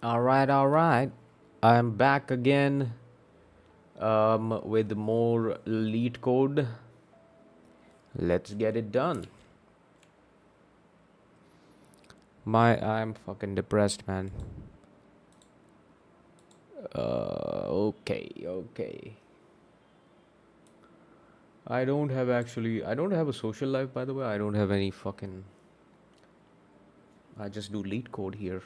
All right. I'm back again with more lead code. Let's get it done. I'm fucking depressed, man. Okay. I don't have a social life, by the way. I don't have any fucking. I just do lead code here.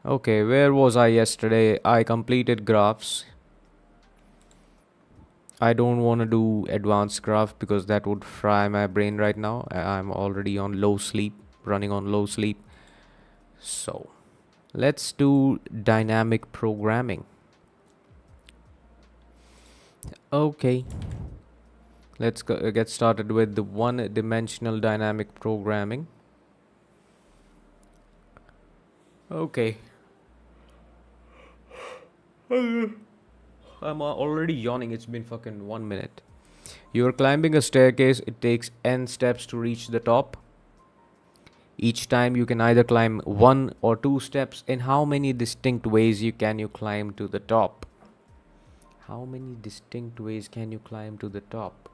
Okay, where was I yesterday? I completed graphs. I don't want to do advanced graph because that would fry my brain right now. I'm already on low sleep, running on low sleep. So, let's do dynamic programming. Okay, get started with the one dimensional dynamic programming. Okay, I'm already yawning. It's been fucking 1 minute. You're climbing a staircase, it takes n steps to reach the top. Each time you can either climb one or two steps. In how many distinct ways can you climb to the top? How many distinct ways can you climb to the top?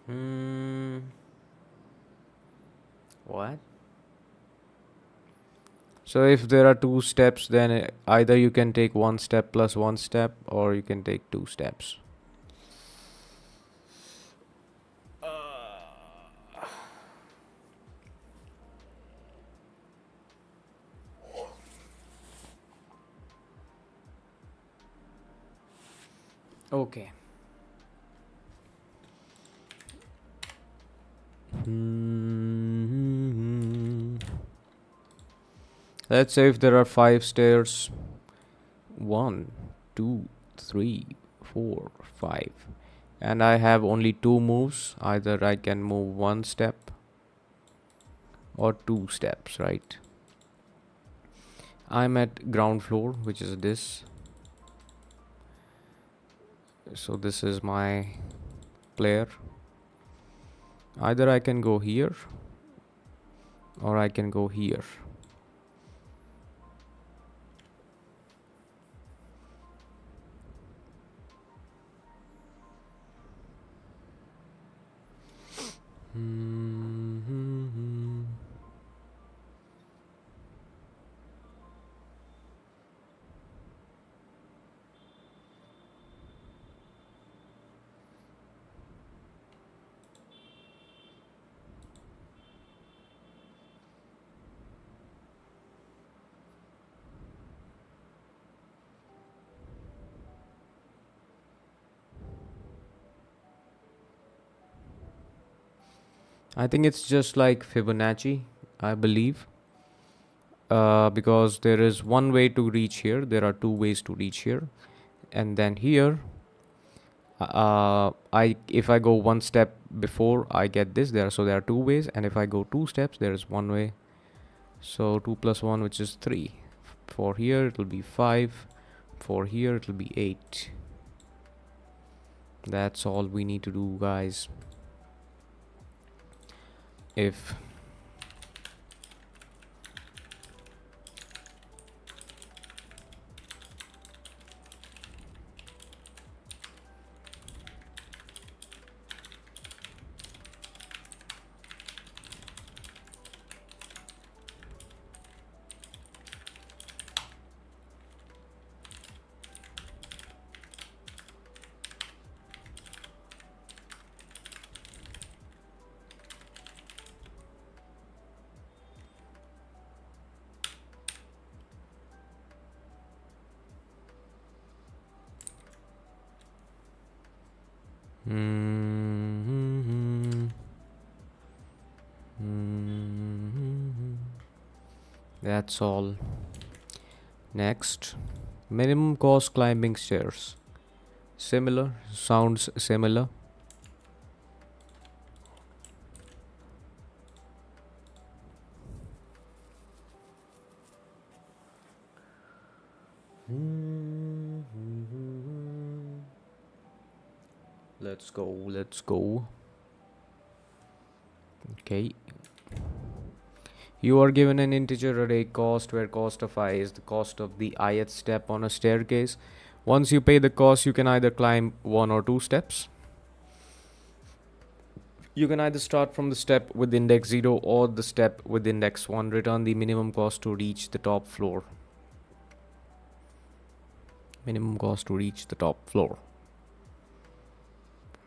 Hmm. What? So if there are two steps, then either you can take one step plus one step, or you can take two steps. Okay. Hmm. Let's say if there are five stairs, one, two, three, four, five, and I have only two moves. Either I can move one step or two steps, right? I'm at ground floor, which is this. So this is my player. Either I can go here or I can go here. Hmm. I think it's just like Fibonacci, I believe. Because there is one way to reach here, there are two ways to reach here, and then here, I if I go one step before I get this there, so there are two ways, and if I go two steps, there is one way. So 2 plus 1, which is 3. For here, it will be 5. For here, it will be 8. That's all we need to do, guys. If mm-hmm. Mm-hmm. That's all. Next, minimum cost climbing stairs. Similar, sounds similar. Let's go. Let's go. Okay. You are given an integer array cost where cost of I is the cost of the ith step on a staircase. Once you pay the cost, you can either climb 1 or 2 steps. You can either start from the step with index 0 or the step with index 1. Return the minimum cost to reach the top floor. Minimum cost to reach the top floor.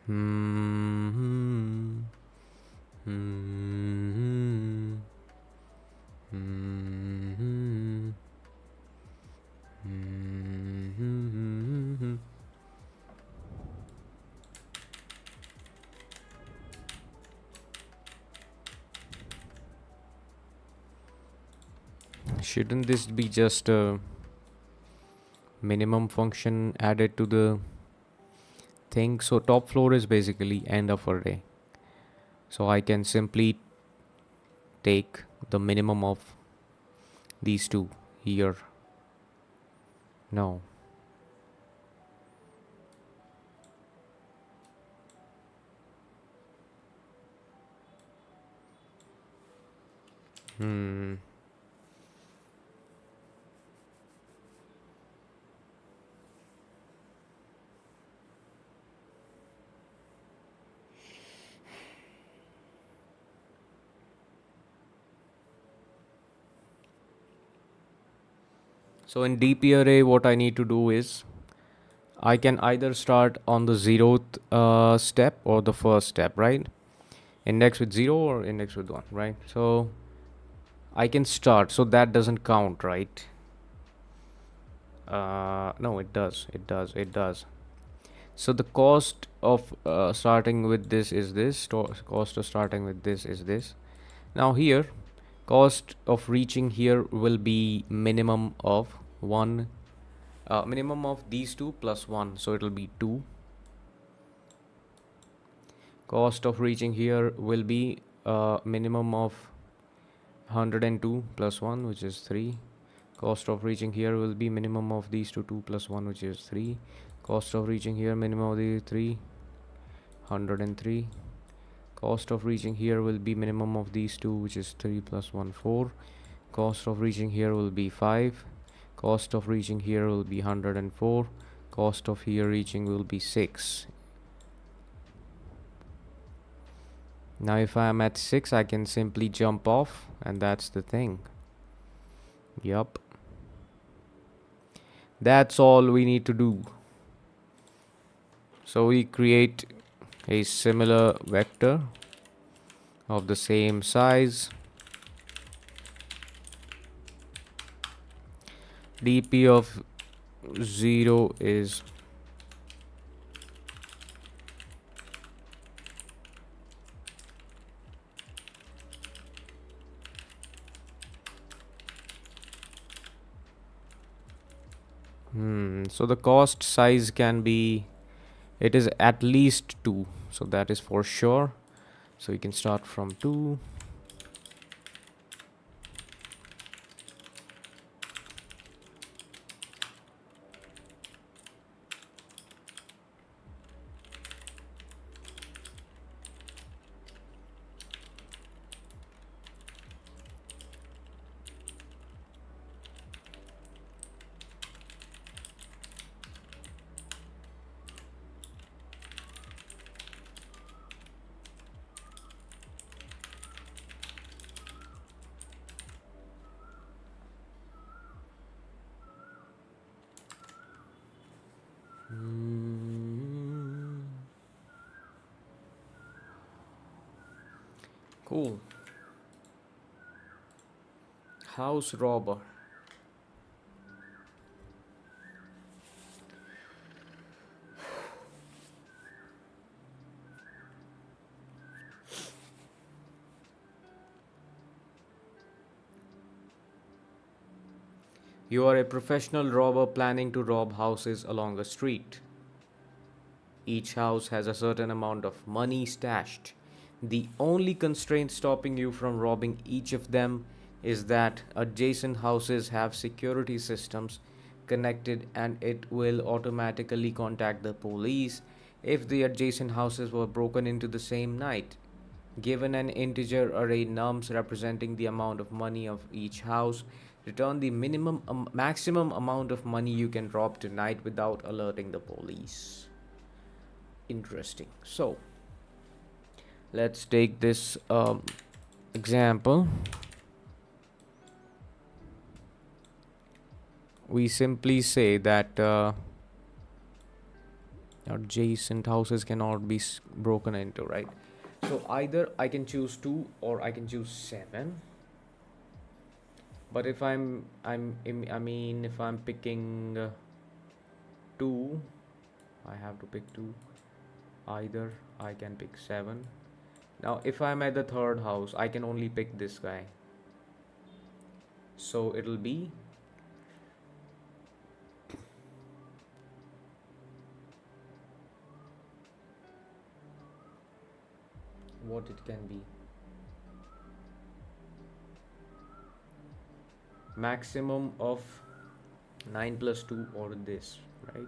Hmm. Hmm. Hmm. Hmm. Shouldn't this be just a minimum function added to the thing? So top floor is basically end of array. So I can simply take the minimum of these two here. No. Hmm. So in DP array, what I need to do is I can either start on the 0th step or the first step, right? Index with 0 or index with 1, right? So I can start, so that doesn't count, right? No, it does. It does. It does. So the cost of starting with this is this. Cost of starting with this is this. Now here, cost of reaching here will be minimum of 1. Minimum of these two plus 1, so it will be 2. Cost of reaching here will be minimum of 102 plus 1, which is 3. Cost of reaching here will be minimum of these two plus 1, which is 3. Cost of reaching here minimum of the 3, 103. Cost of reaching here will be minimum of these two, which is 3 plus 1, 4. Cost of reaching here will be 5. Cost of reaching here will be 104. Cost of here reaching will be 6. Now if I am at 6, I can simply jump off, and that's the thing. Yup. That's all we need to do. So we create a similar vector of the same size. dp of 0 is so the cost size can be, it is at least 2, so that is for sure. So you can start from 2. Cool. House robber. You are a professional robber planning to rob houses along a street. Each house has a certain amount of money stashed. The only constraint stopping you from robbing each of them is that adjacent houses have security systems connected and it will automatically contact the police if the adjacent houses were broken into the same night. Given an integer array nums representing the amount of money of each house, return the maximum amount of money you can rob tonight without alerting the police. Interesting. So, let's take this example. We simply say that adjacent houses cannot be broken into, right? So either I can choose 2 or I can choose 7. But if I mean if I'm picking 2, I have to pick 2. Either I can pick 7. Now if I'm at the third house, I can only pick this guy. So it'll be what it can be. Maximum of 9 plus 2 or this, right?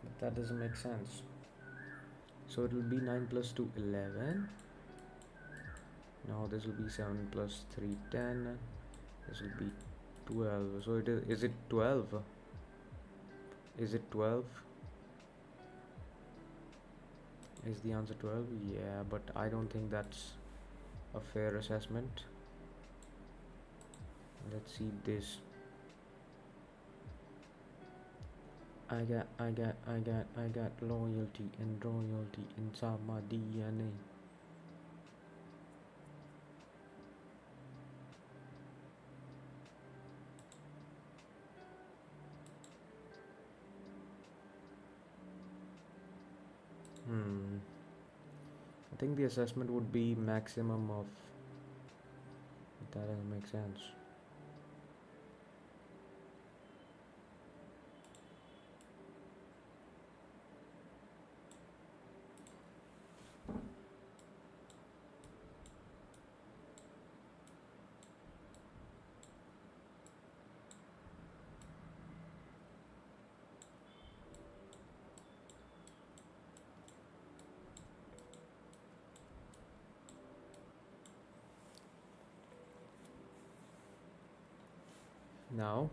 But that doesn't make sense. So it will be 9 plus 2, 11. Now this will be 7 plus 3, 10. This will be 12. So is it 12? Is it 12? Is the answer 12? Yeah, but I don't think that's a fair assessment. Let's see this. I got loyalty and royalty inside my DNA. I think the assessment would be maximum of. That doesn't make sense. Now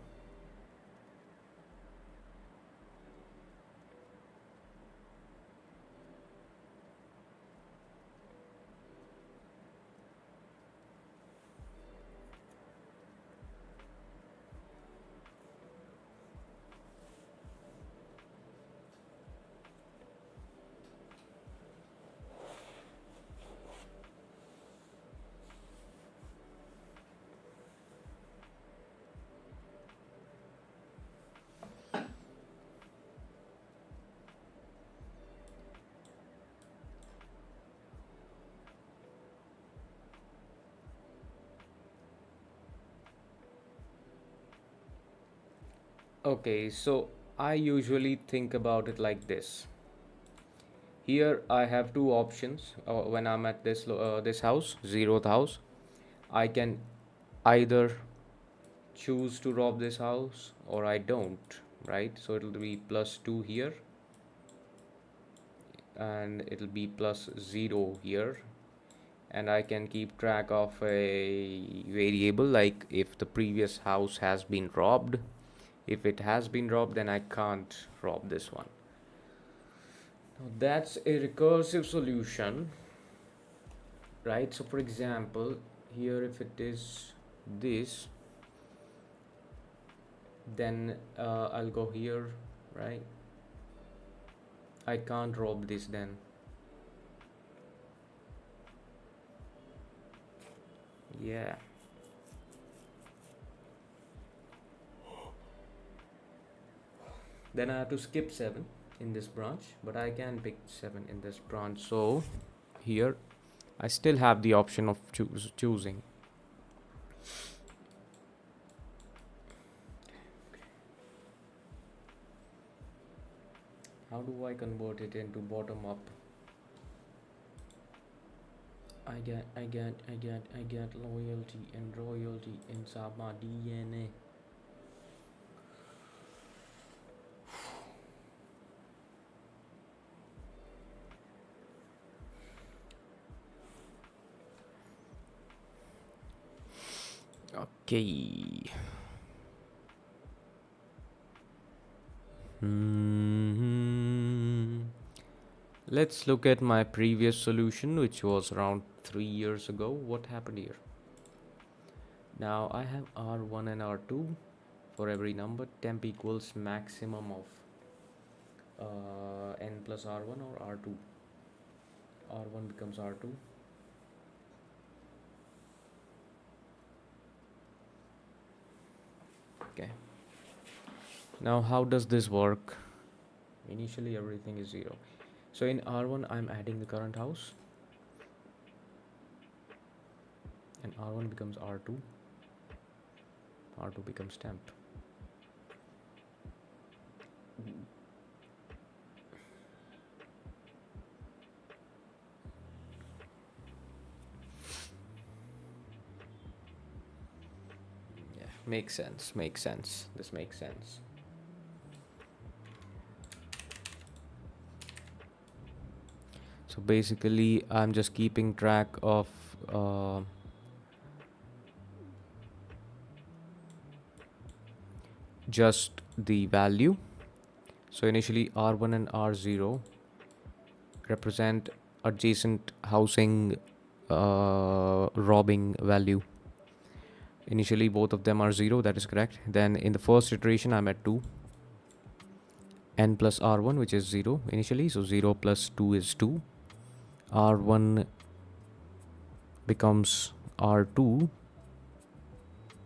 okay, so I usually think about it like this. Here I have two options when I'm at this house, 0th house. I can either choose to rob this house or I don't, right? So it'll be plus 2 here and it'll be plus 0 here, and I can keep track of a variable like if the previous house has been robbed. If it has been robbed, then I can't rob this one. Now that's a recursive solution, right? So for example, here if it is this, then I'll go here, right? I can't rob this then. Yeah. Then I have to skip 7 in this branch, but I can pick 7 in this branch. So here I still have the option of choosing. How do I convert it into bottom up? I get loyalty and royalty inside my DNA. Okay. Hmm. Let's look at my previous solution, which was around 3 years ago. What happened here? Now I have R1 and R2 for every number. Temp equals maximum of n plus R1 or R2. R1 becomes R2. Okay. Now how does this work? Initially everything is 0. So in R1 I'm adding the current house, and R1 becomes R2. R2 becomes temp. Yeah, makes sense. This makes sense. So basically I'm just keeping track of just the value. So initially R1 and R0 represent adjacent housing robbing value. Initially both of them are 0, that is correct. Then in the first iteration I'm at 2, n plus R1, which is 0 initially, so 0 plus 2 is 2. R1 becomes R2,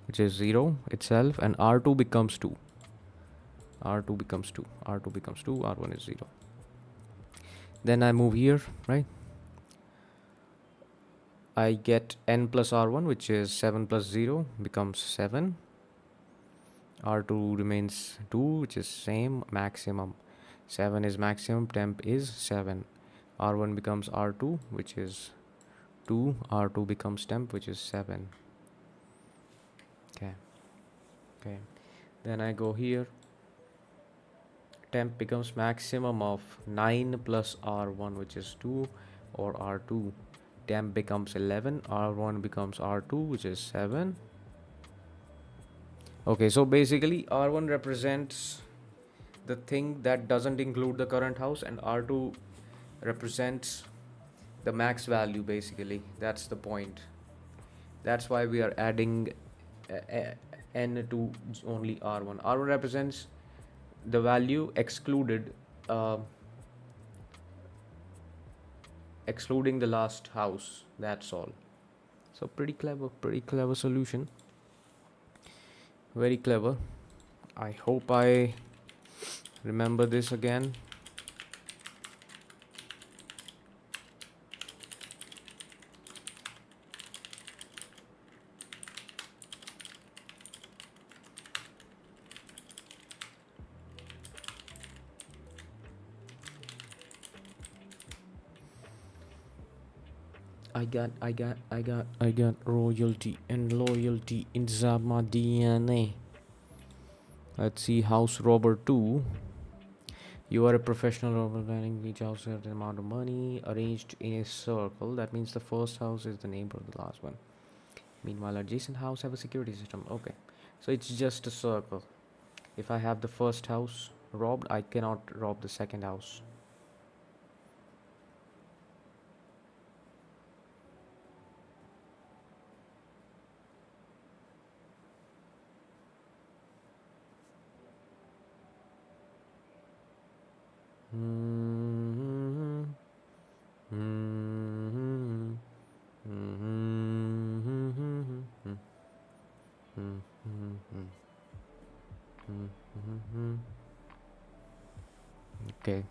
which is 0 itself, and R2 becomes 2. R2 becomes 2. R2 becomes 2. R1 is 0. Then I move here, right? I get n plus R1, which is 7 plus 0 becomes 7. R2 remains 2, which is same, maximum. 7 is maximum, temp is 7. R1 becomes R2, which is 2. R2 becomes temp, which is 7. Okay. Then I go here. Temp becomes maximum of 9 plus R1, which is 2, or R2. Temp becomes 11. R1 becomes R2, which is 7. Okay, so basically R1 represents the thing that doesn't include the current house, and R2 represents the max value. Basically, that's the point. That's why we are adding n to only R1. R1 represents the value excluded, excluding the last house. That's all. So pretty clever solution. Very clever. I hope I remember this again. I got royalty and loyalty inside my DNA. Let's see, house robber 2. You are a professional robber planning each house has an amount of money arranged in a circle. That means the first house is the neighbor of the last one. Meanwhile, adjacent house have a security system. Okay, so it's just a circle. If I have the first house robbed, I cannot rob the second house. Okay.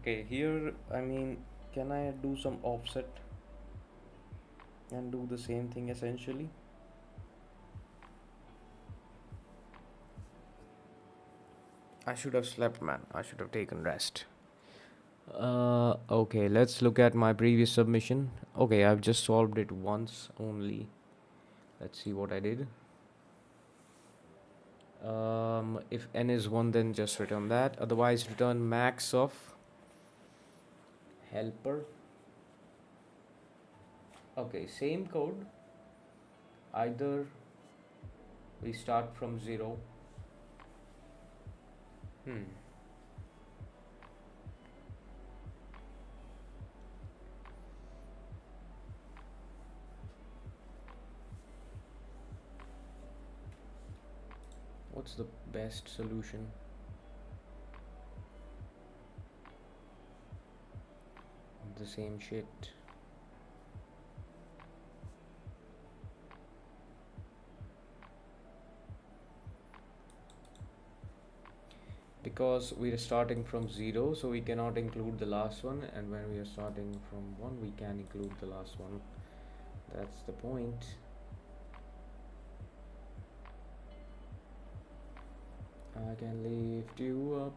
Okay, here, I mean, can I do some offset and do the same thing essentially? I should have slept, man. I should have taken rest. Okay, let's look at my previous submission. Okay, I've just solved it once only. Let's see what I did. If n is 1, then just return that. Otherwise, return max of helper. Okay, same code. Either we start from 0. Hmm. What's the best solution? The same shit. Because we are starting from 0, so we cannot include the last one, and when we are starting from 1, we can include the last one. That's the point. I can lift you up.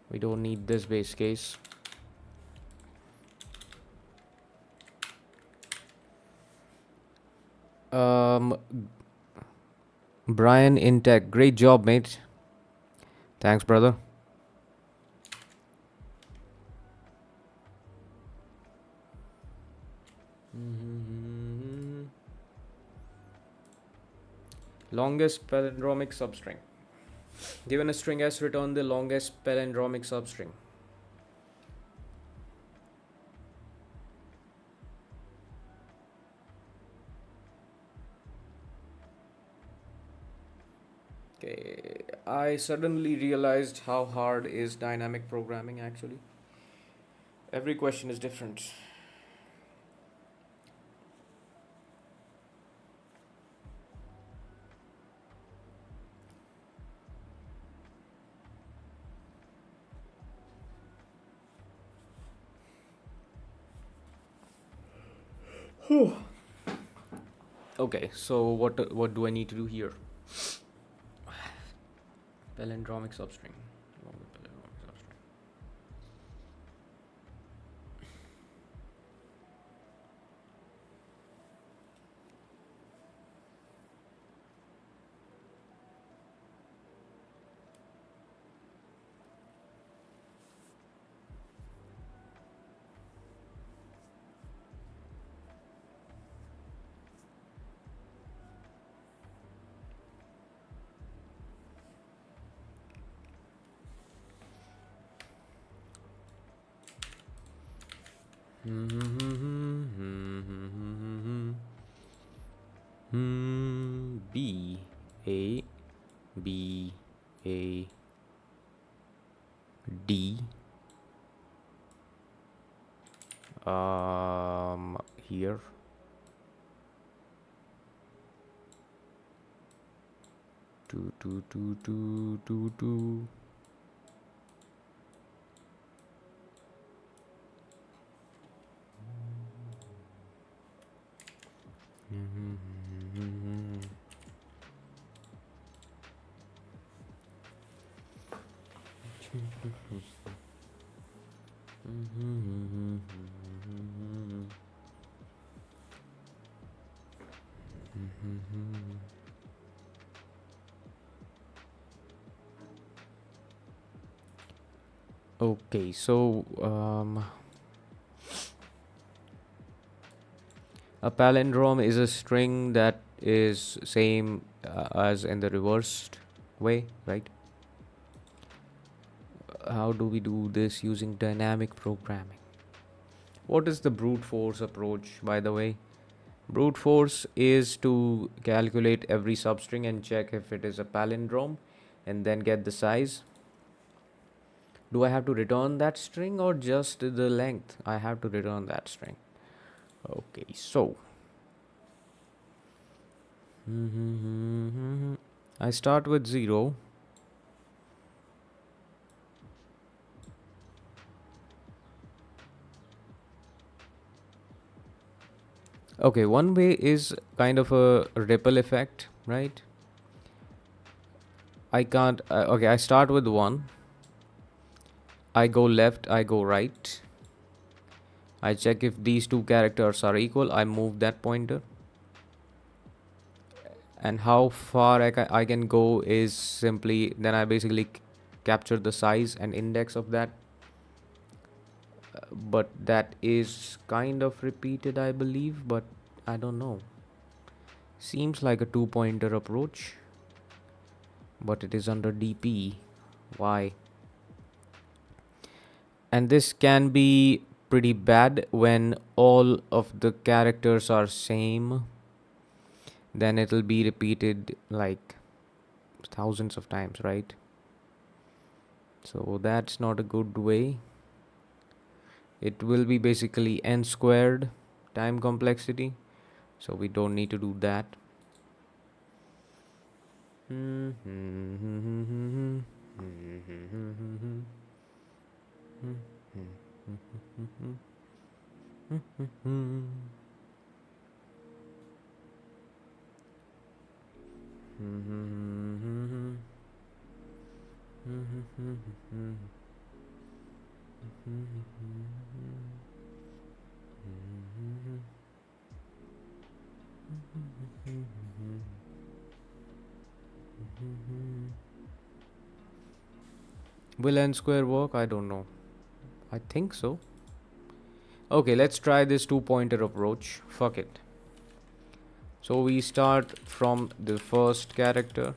We don't need this base case. Brian in tech, great job, mate. Thanks, brother. Longest palindromic substring. Given a string S, return the longest palindromic substring. Okay, I suddenly realized how hard is dynamic programming actually. Every question is different. Okay, so what do I need to do here? Palindromic substring. Palindromic substring. B A B A D here two. Okay, so a palindrome is a string that is same as in the reversed way, right? How do we do this using dynamic programming? What is the brute force approach, by the way? Brute force is to calculate every substring and check if it is a palindrome and then get the size. Do I have to return that string or just the length? I have to return that string. Okay, so I start with 0. Okay, one way is kind of a ripple effect, right? I can't, okay, I start with 1. I go left, I go right. I check if these two characters are equal. I move that pointer. And how far I can go is simply, then I basically capture the size and index of that. But that is kind of repeated, I believe, but I don't know. Seems like a 2-pointer approach, but it is under DP. Why? And this can be pretty bad when all of the characters are same. Then it'll be repeated like thousands of times, right? So that's not a good way. It will be basically n squared time complexity, so we don't need to do that. Will n square work? I don't know. I think so. Okay, let's try this 2-pointer approach. Fuck it. So we start from the first character.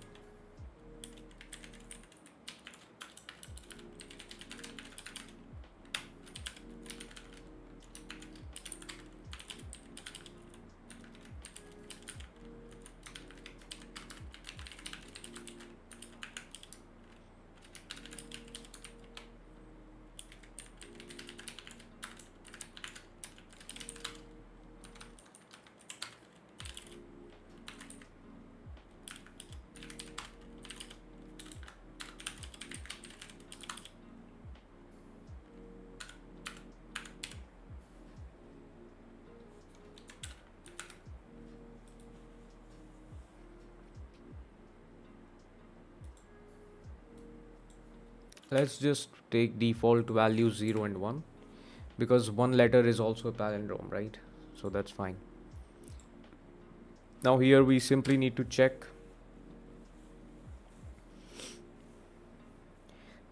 Let's just take default values 0 and 1, because one letter is also a palindrome, right? So that's fine. Now here we simply need to check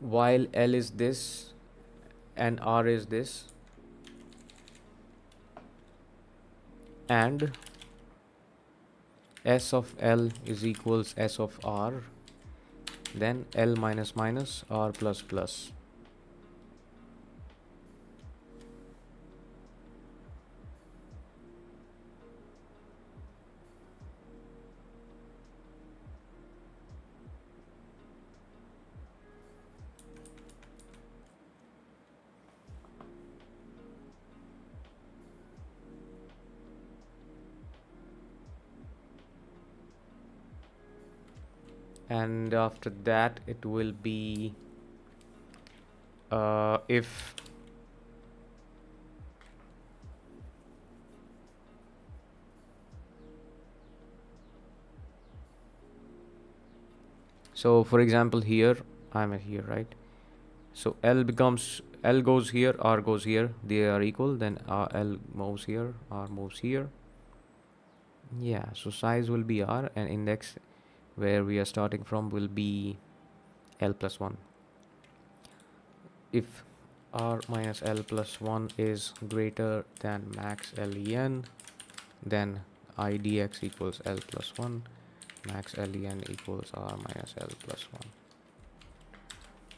while L is this and R is this, and S of L is equals S of R, then L minus minus R plus plus. and after that it will be if so, for example, here I'm at here, right? So L goes here, R goes here, they are equal, then L moves here, R moves here. Yeah, so size will be R and index where we are starting from will be L plus 1. If R minus L plus 1 is greater than max len, then idx equals L plus 1, max len equals R minus L plus 1.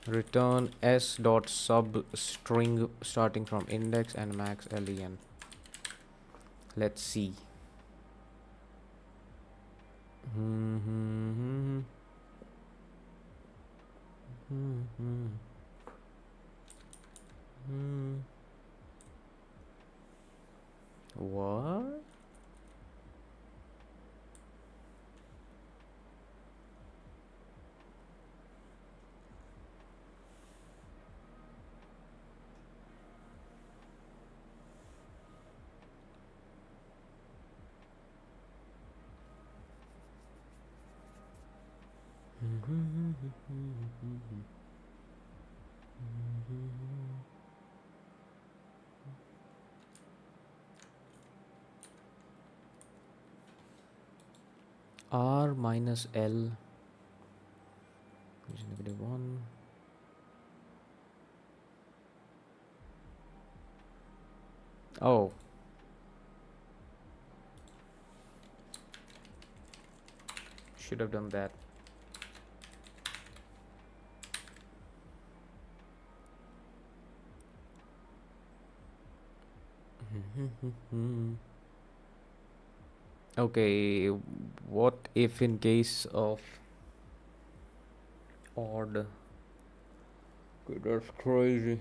Return s dot sub string starting from index and max len. Let's see. What? R minus L is -1. Oh. Should have done that. Okay, what if in case of odd? Okay, that's crazy.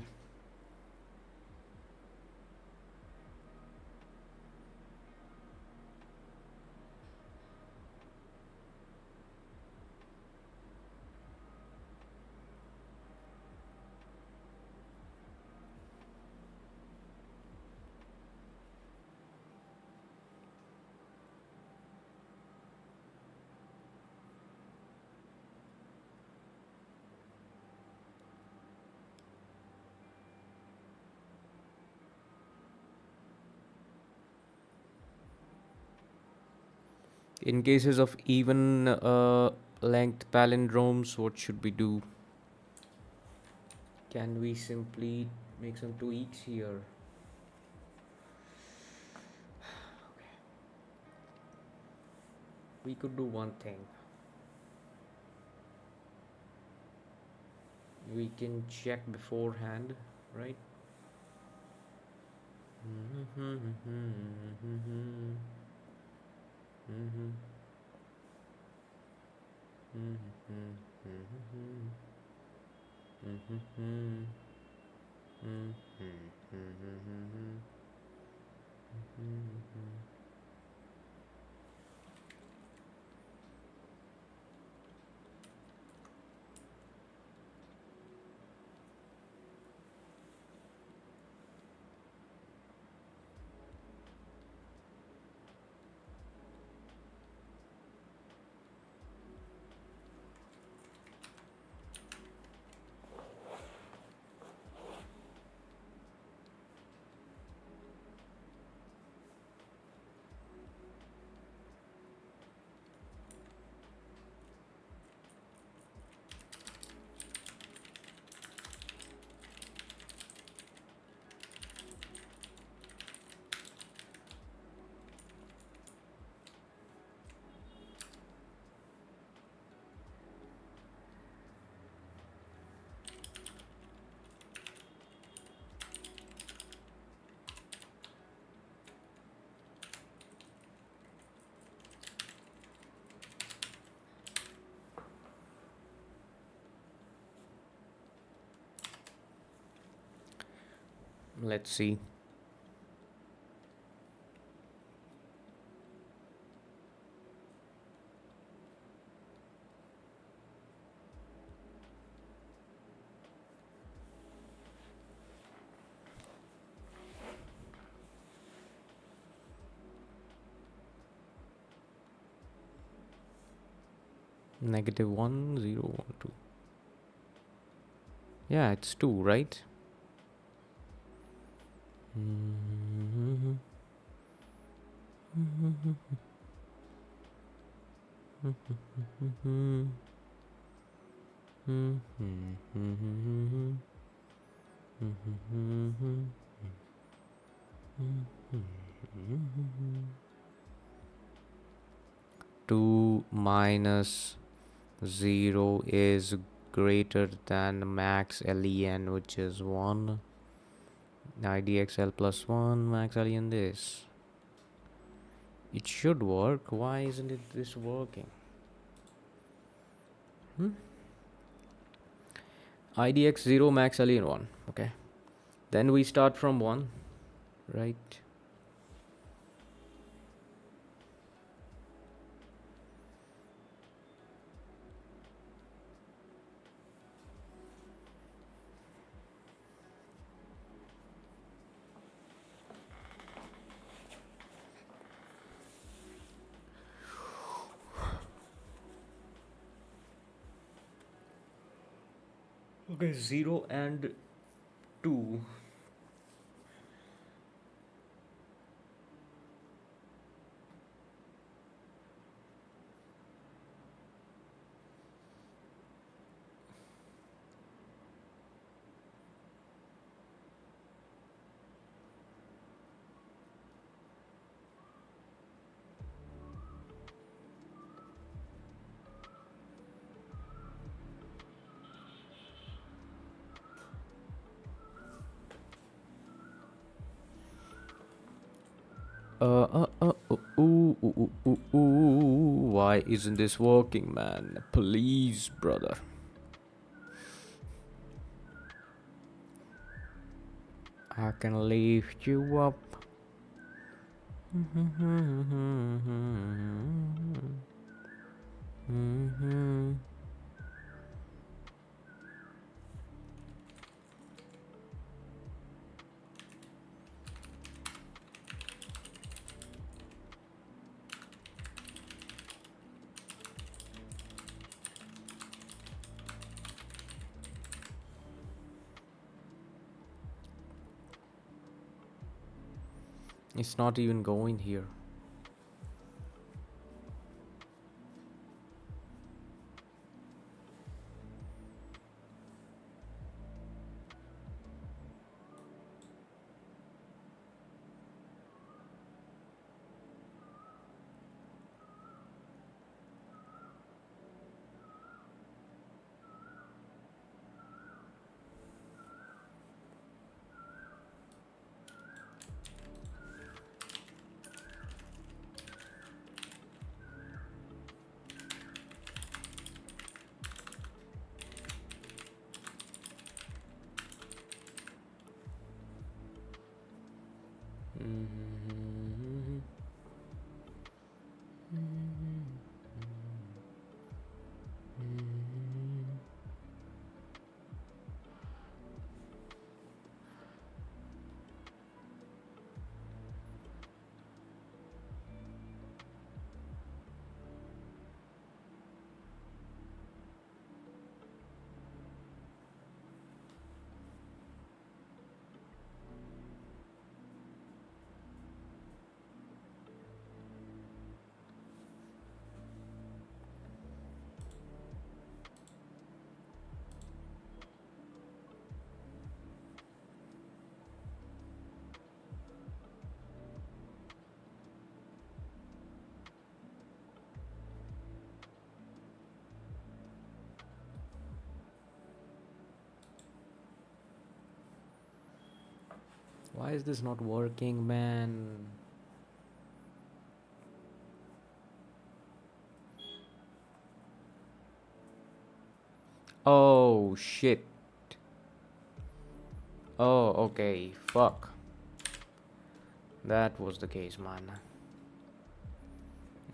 In cases of even length palindromes, what should we do? Can we simply make some tweaks here? We could do one thing. We can check beforehand, right? Let's see. Negative 1, 0, 1, 2. Yeah, it's 2, right? Two minus 0 is greater than max len, which is 1. idxl plus 1 max len this. It should work. Why isn't it this working? idx 0 max len 1. Okay, then we start from 1, right? Okay, 0 and 2. Why isn't this working, man? Please, brother. I can lift you up. It's not even going here. Why is this not working, man? Oh shit. Oh, okay. Fuck. That was the case, man.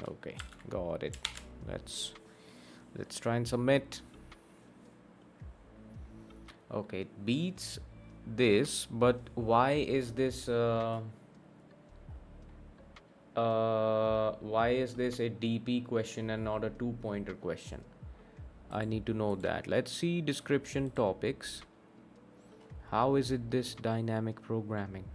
Okay, got it. Let's try and submit. Okay, it beats this, but why is this Why is this a DP question and not a two-pointer question? I need to know that. Let's see description topics. How is it this dynamic programming?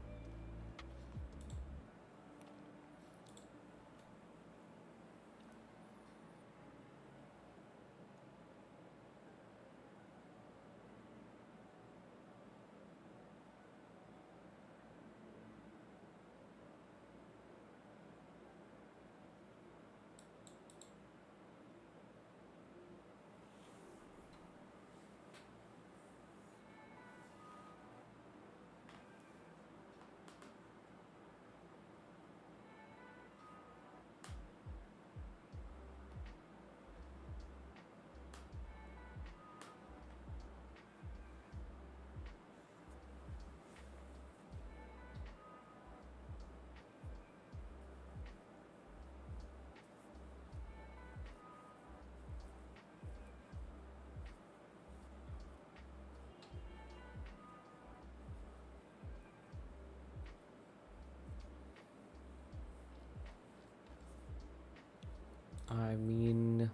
I mean,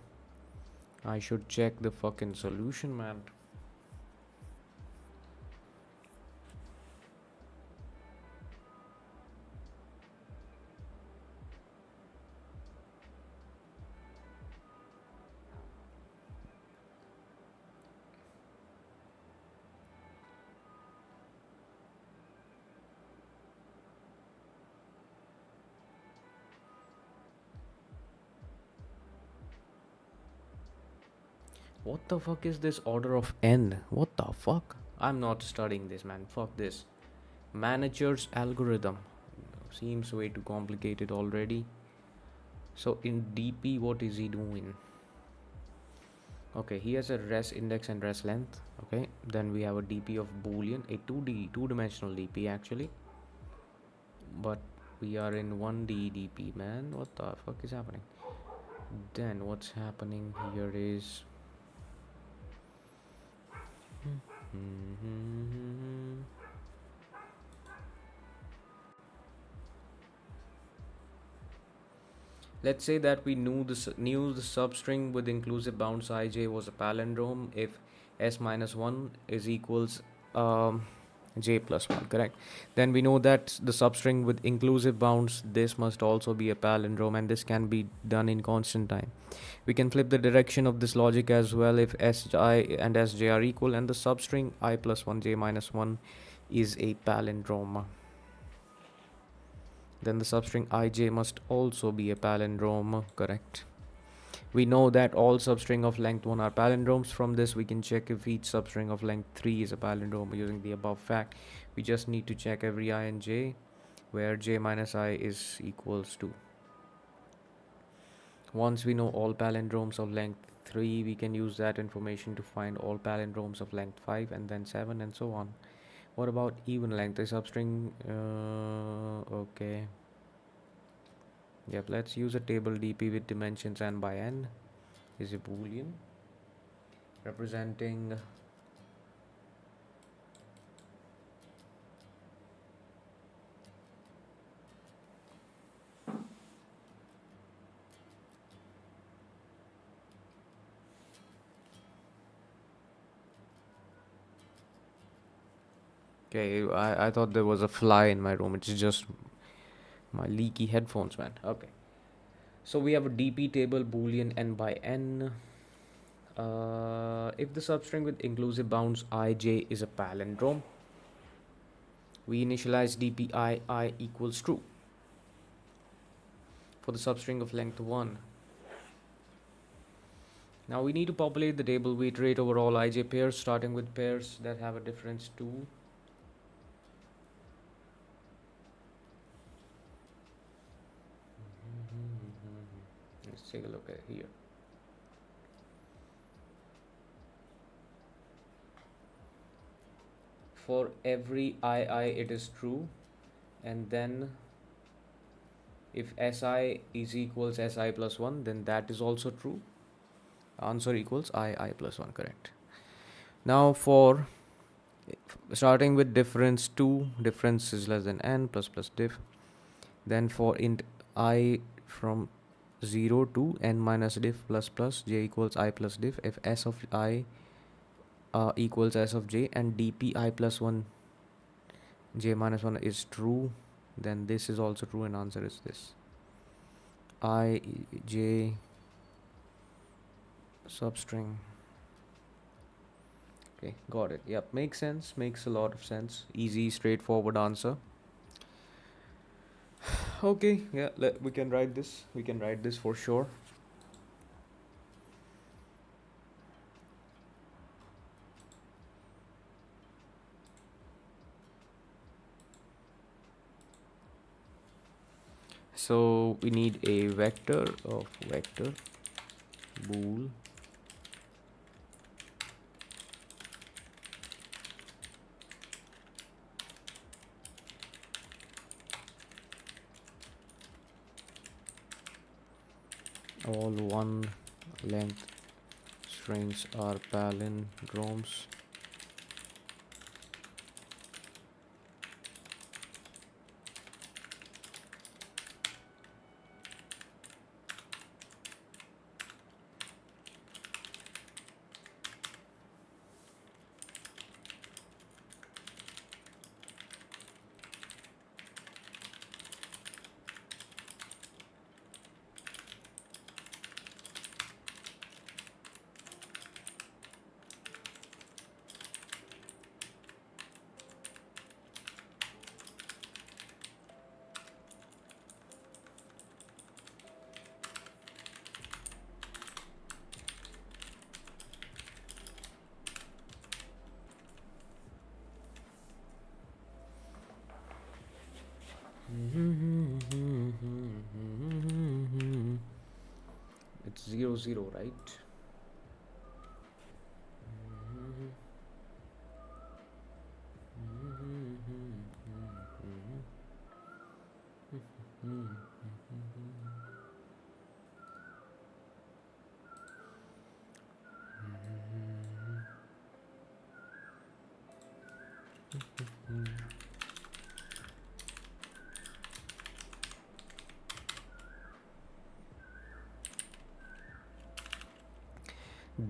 I should check the fucking solution, man. What the fuck is this order of n? What the fuck? I'm not studying this, man. Fuck this. Manager's algorithm. Seems way too complicated already. So in DP, what is he doing? Okay, he has a res index and res length. Okay, then we have a DP of boolean, a 2D, two-dimensional DP actually. But we are in 1D DP, man. What the fuck is happening? Then what's happening here is let's say that we knew the substring with inclusive bounds ij was a palindrome if s minus 1 is equals j plus 1, correct? Then we know that the substring with inclusive bounds, this must also be a palindrome, and this can be done in constant time. We can flip the direction of this logic as well. If si and sj are equal and the substring I plus 1 j minus 1 is a palindrome, then the substring ij must also be a palindrome, correct? We know that all substring of length 1 are palindromes. From this we can check if each substring of length 3 is a palindrome using the above fact. We just need to check every I and j where j minus I is equals to. Once we know all palindromes of length 3, we can use that information to find all palindromes of length 5 and then 7 and so on. What about even length? A substring, okay. Yep, let's use a table DP with dimensions n by n is a boolean representing okay, I thought there was a fly in my room. It's just my leaky headphones, man. Okay. So we have a DP table boolean n by n. If the substring with inclusive bounds ij is a palindrome, we initialize dpi I equals true. For the substring of length 1. Now we need to populate the table. We iterate over all ij pairs, starting with pairs that have a difference 2. Let's take a look at here. For every I it is true, and then if si is equals si plus 1, then that is also true. Answer equals I plus 1, correct? Now for starting with difference 2, difference is less than n plus plus diff. Then for int I from 0 to n minus diff plus plus j equals I plus diff if s of I equals s of j and dp I plus 1 j minus 1 is true, then this is also true and answer is this. I j substring. Okay, got it. Yep, makes sense, makes a lot of sense. Easy, straightforward answer. Okay, yeah, we can write this. We can write this for sure. So we need a vector of vector bool all one length strings are palindromes. It's 0 0, right?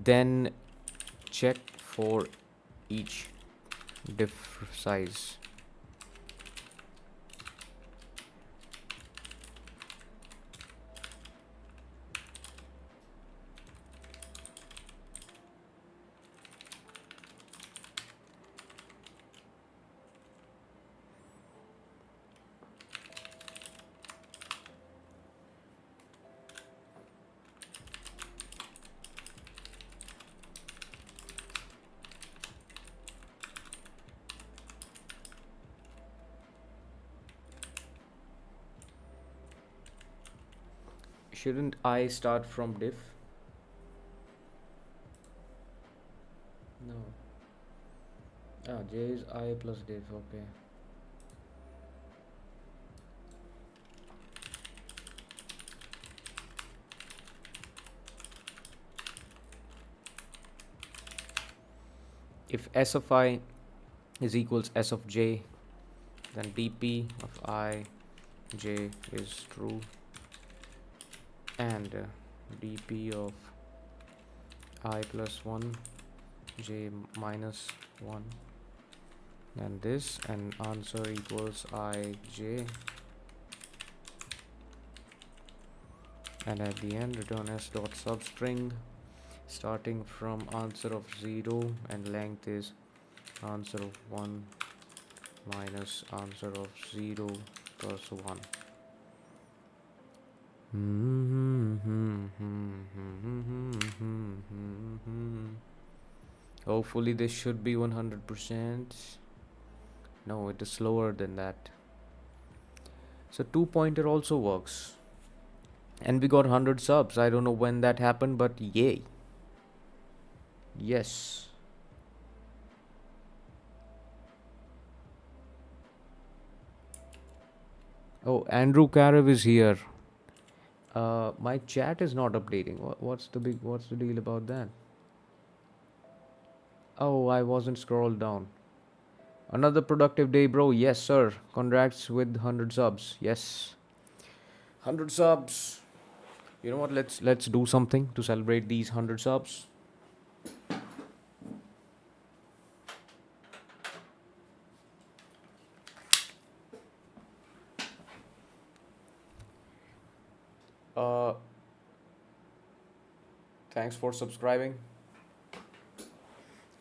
Then check for each diff size. Shouldn't I start from diff? No. Ah, j is I plus diff, okay. If s of I is equals s of j, then dp of I j is true, and dp of I plus 1 j minus 1, and this, and answer equals I j, and at the end return s dot substring starting from answer of 0 and length is answer of 1 minus answer of 0 plus 1. Hopefully this should be 100%. No, it is slower than that. So 2-pointer also works. And we got 100 subs. I don't know when that happened, but yay. Yes. Oh, Andrew Karev is here. My chat is not updating. What's the deal about that? Oh, I wasn't scrolled down. Another productive day, bro. Yes, sir. Congrats with 100 subs. Yes. 100 subs. You know what? Let's do something to celebrate these 100 subs. Uh, Thanks for subscribing.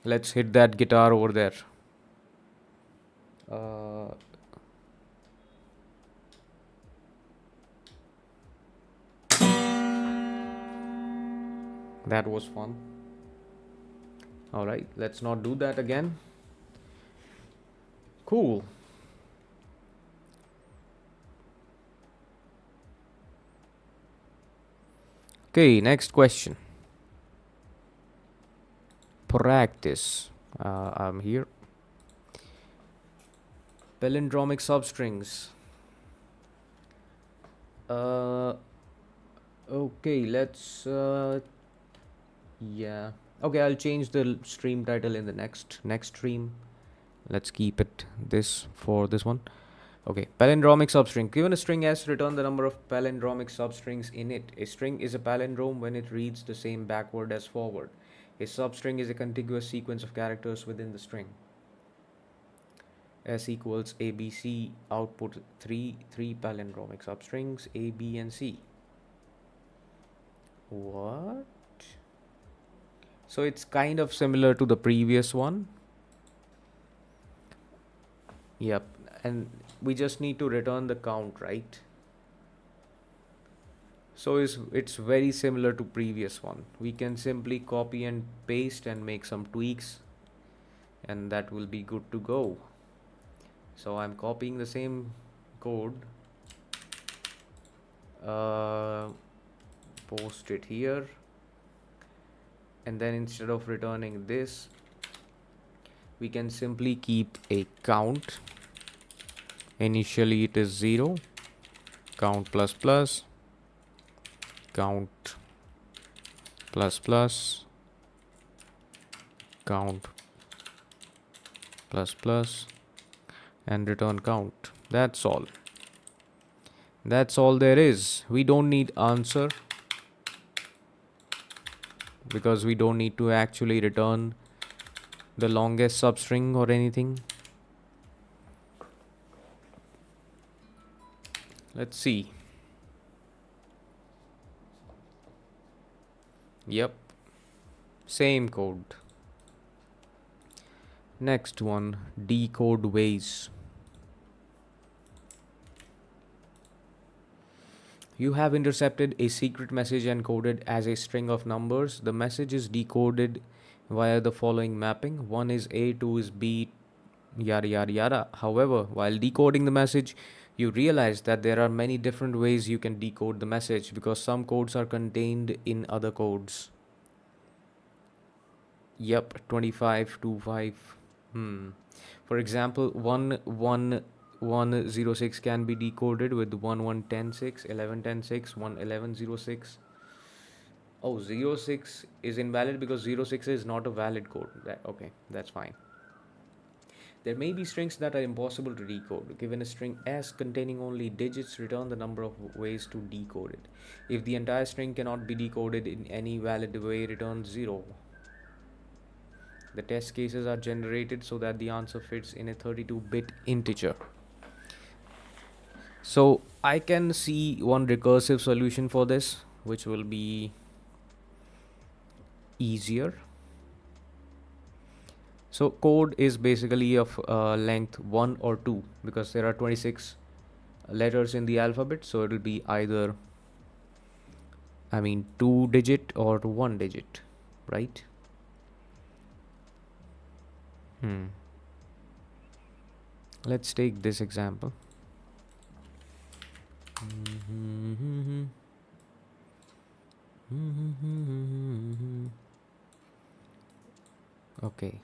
Let's hit that guitar over there. Uh, that was fun. All right, let's not do that again. Cool. Okay, next question. Practice. I'm here. Palindromic substrings. Uh, okay, let's. Yeah. Okay, I'll change the stream title in the next stream. Let's keep it this for this one. Okay, palindromic substring. Given a string S, return the number of palindromic substrings in it. A string is a palindrome when it reads the same backward as forward. A substring is a contiguous sequence of characters within the string. S equals ABC, output 3 palindromic substrings A, B, and C. What? So it's kind of similar to the previous one. Yep, and we just need to return the count, right? So it's very similar to previous one. We can simply copy and paste and make some tweaks, and that will be good to go. So I'm copying the same code, post it here, and then instead of returning this, we can simply keep a count. Initially it is 0, count plus plus, count plus plus, count plus plus, and return count. That's all. That's all there is. We don't need answer because we don't need to actually return the longest substring or anything. Let's see. Yep, same code. Next one, decode ways. You have intercepted a secret message encoded as a string of numbers. The message is decoded via the following mapping. 1 is A, 2 is B, yada yada yada. However, while decoding the message, you realize that there are many different ways you can decode the message because some codes are contained in other codes. Yep, 2525. For example, 1106 can be decoded with 11106, 111006, 11106. Oh, 06 is invalid because 06 is not a valid code. Okay, that's fine. There may be strings that are impossible to decode. Given a string S containing only digits, return the number of ways to decode it. If the entire string cannot be decoded in any valid way, return 0. The test cases are generated so that the answer fits in a 32-bit integer. So I can see one recursive solution for this, which will be easier. So code is basically of length 1 or 2 because there are 26 letters in the alphabet. So it will be either, 2 digit or 1 digit, right? Let's take this example. Okay,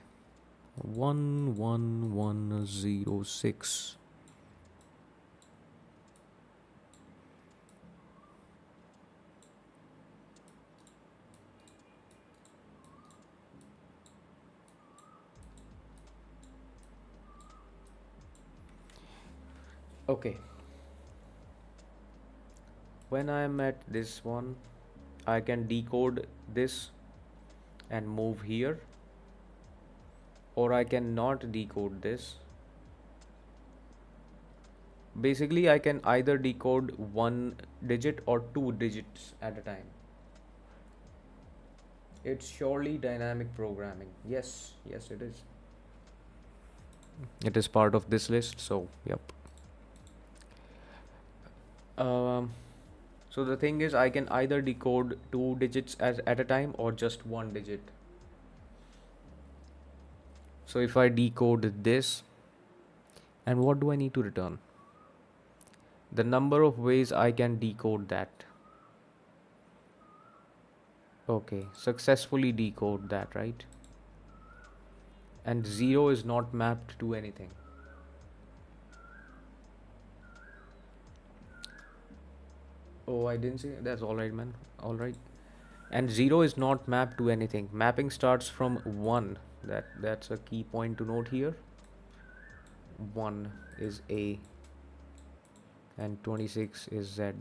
11106. Okay. When I'm at this one, I can decode this and move here, or I can not decode this. Basically, I can either decode one digit or two digits at a time. It's surely dynamic programming. Yes, yes, it is. It is part of this list, so yep. Um, so the thing is, I can either decode two digits at a time or just one digit. So if I decode this, and what do I need to return? The number of ways I can decode that. Okay, successfully decode that, right? And 0 is not mapped to anything. Oh, I didn't see. That's all right, man. All right. And 0 is not mapped to anything. Mapping starts from 1. That's a key point to note here. 1 is A and 26 is Z.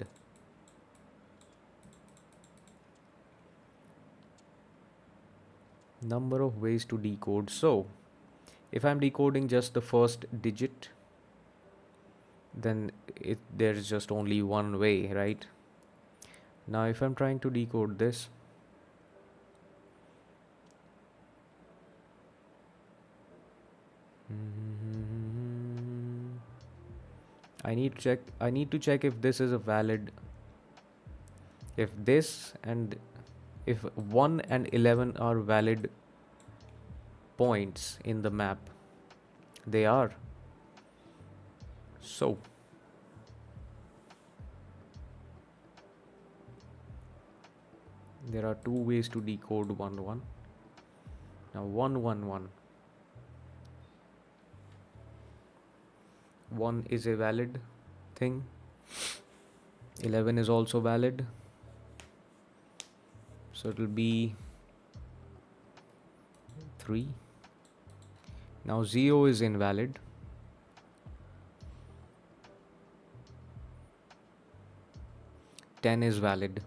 Number of ways to decode. So, if I'm decoding just the first digit, then there's just only one way, right? Now, if I'm trying to decode this, I need to check if this is a valid, if this and if 1 and 11 are valid points in the map. They are. So, there are two ways to decode 1 1. Now 1 1 1. 1 is a valid thing. 11 is also valid. So it will be 3. Now 0 is invalid. 10 is valid.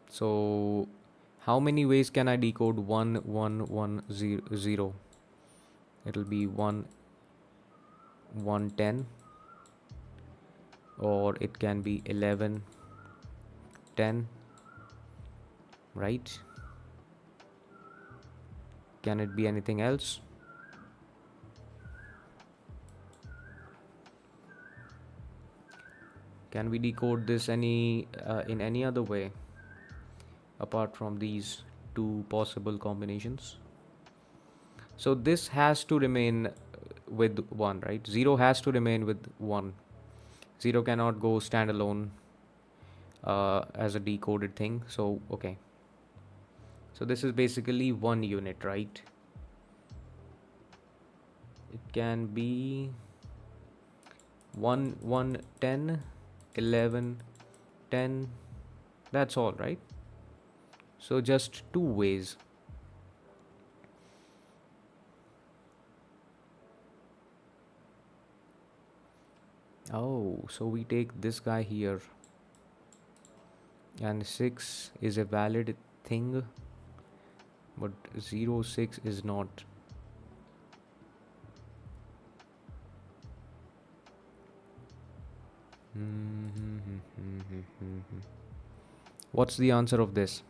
So how many ways can I decode 1 1 1 0? It will be 1 1 10, or it can be 11 10, right? Can it be anything else? Can we decode this in any other way apart from these two possible combinations? So this has to remain with 1, right? 0 has to remain with 1. 0 cannot go standalone as a decoded thing. So okay, so this is basically 1 unit, right? It can be 1 1 10, 11 10. That's all, right? So just two ways. Oh, so we take this guy here, and 6 is a valid thing, but 0 6 is not. What's the answer of this?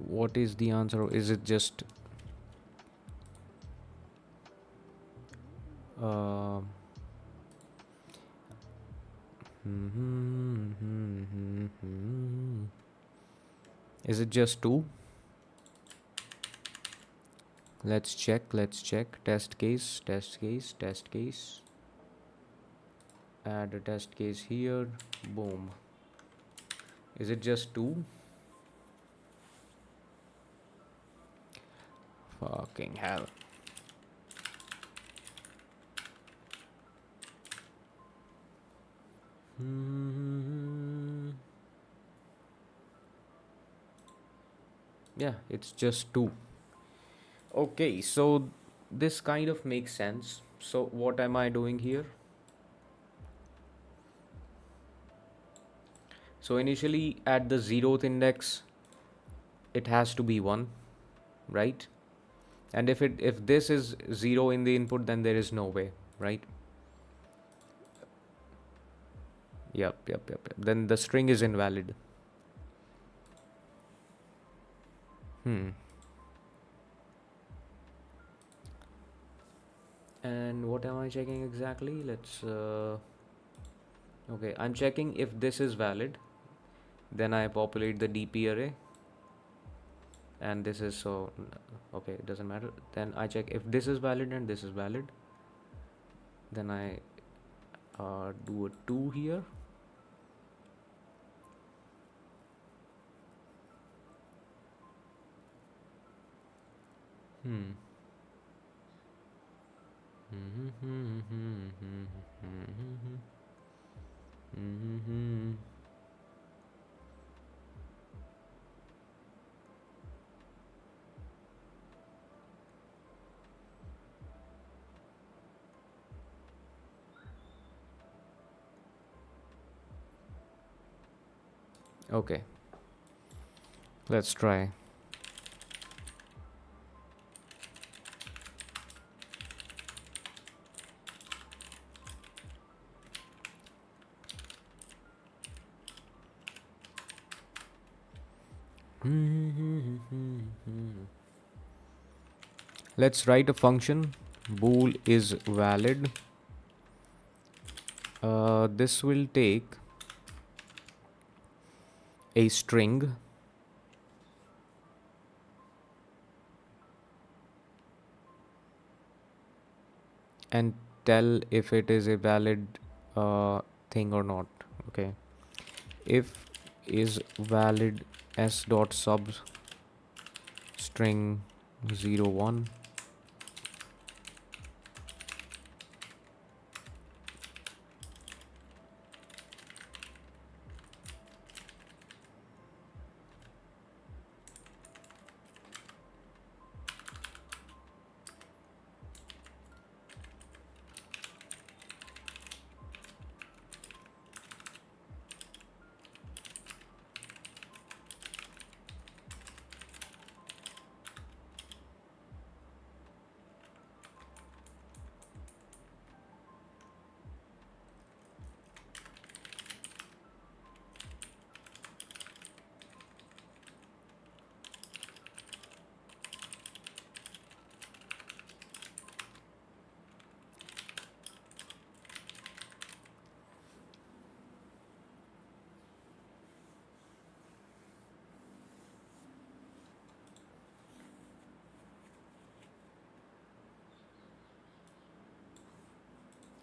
What is the answer? Is it just uh, is it just 2? Let's check. Test case. Add a test case here. Boom. Is it just 2? Fucking hell. Yeah, it's just 2. Okay, so this kind of makes sense. So what am I doing here? So initially at the 0th index, it has to be 1, right? And if this is 0 in the input, then there is no way, right? Yep. Then the string is invalid. Hmm. And what am I checking exactly? Let's okay, I'm checking if this is valid. Then I populate the DP array, and this is so okay, it doesn't matter. Then I check if this is valid and this is valid. Then I do a 2 here. Hmm. Okay, let's try. Let's write a function. Bool is valid. This will take a string and tell if it is a valid thing or not. Okay, if is valid s dot sub string 01.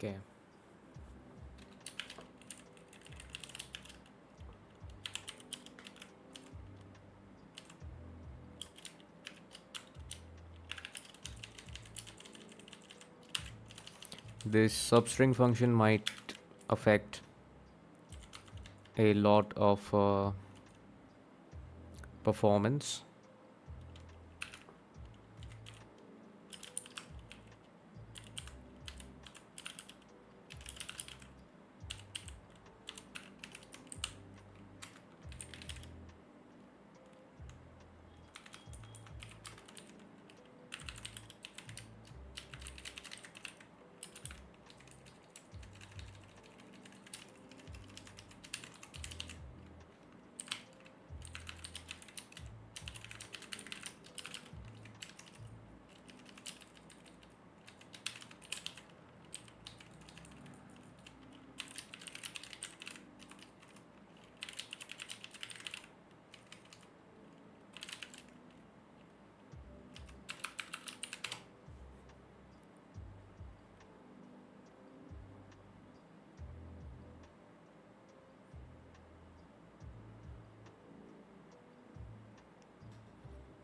Okay. This substring function might affect a lot of performance.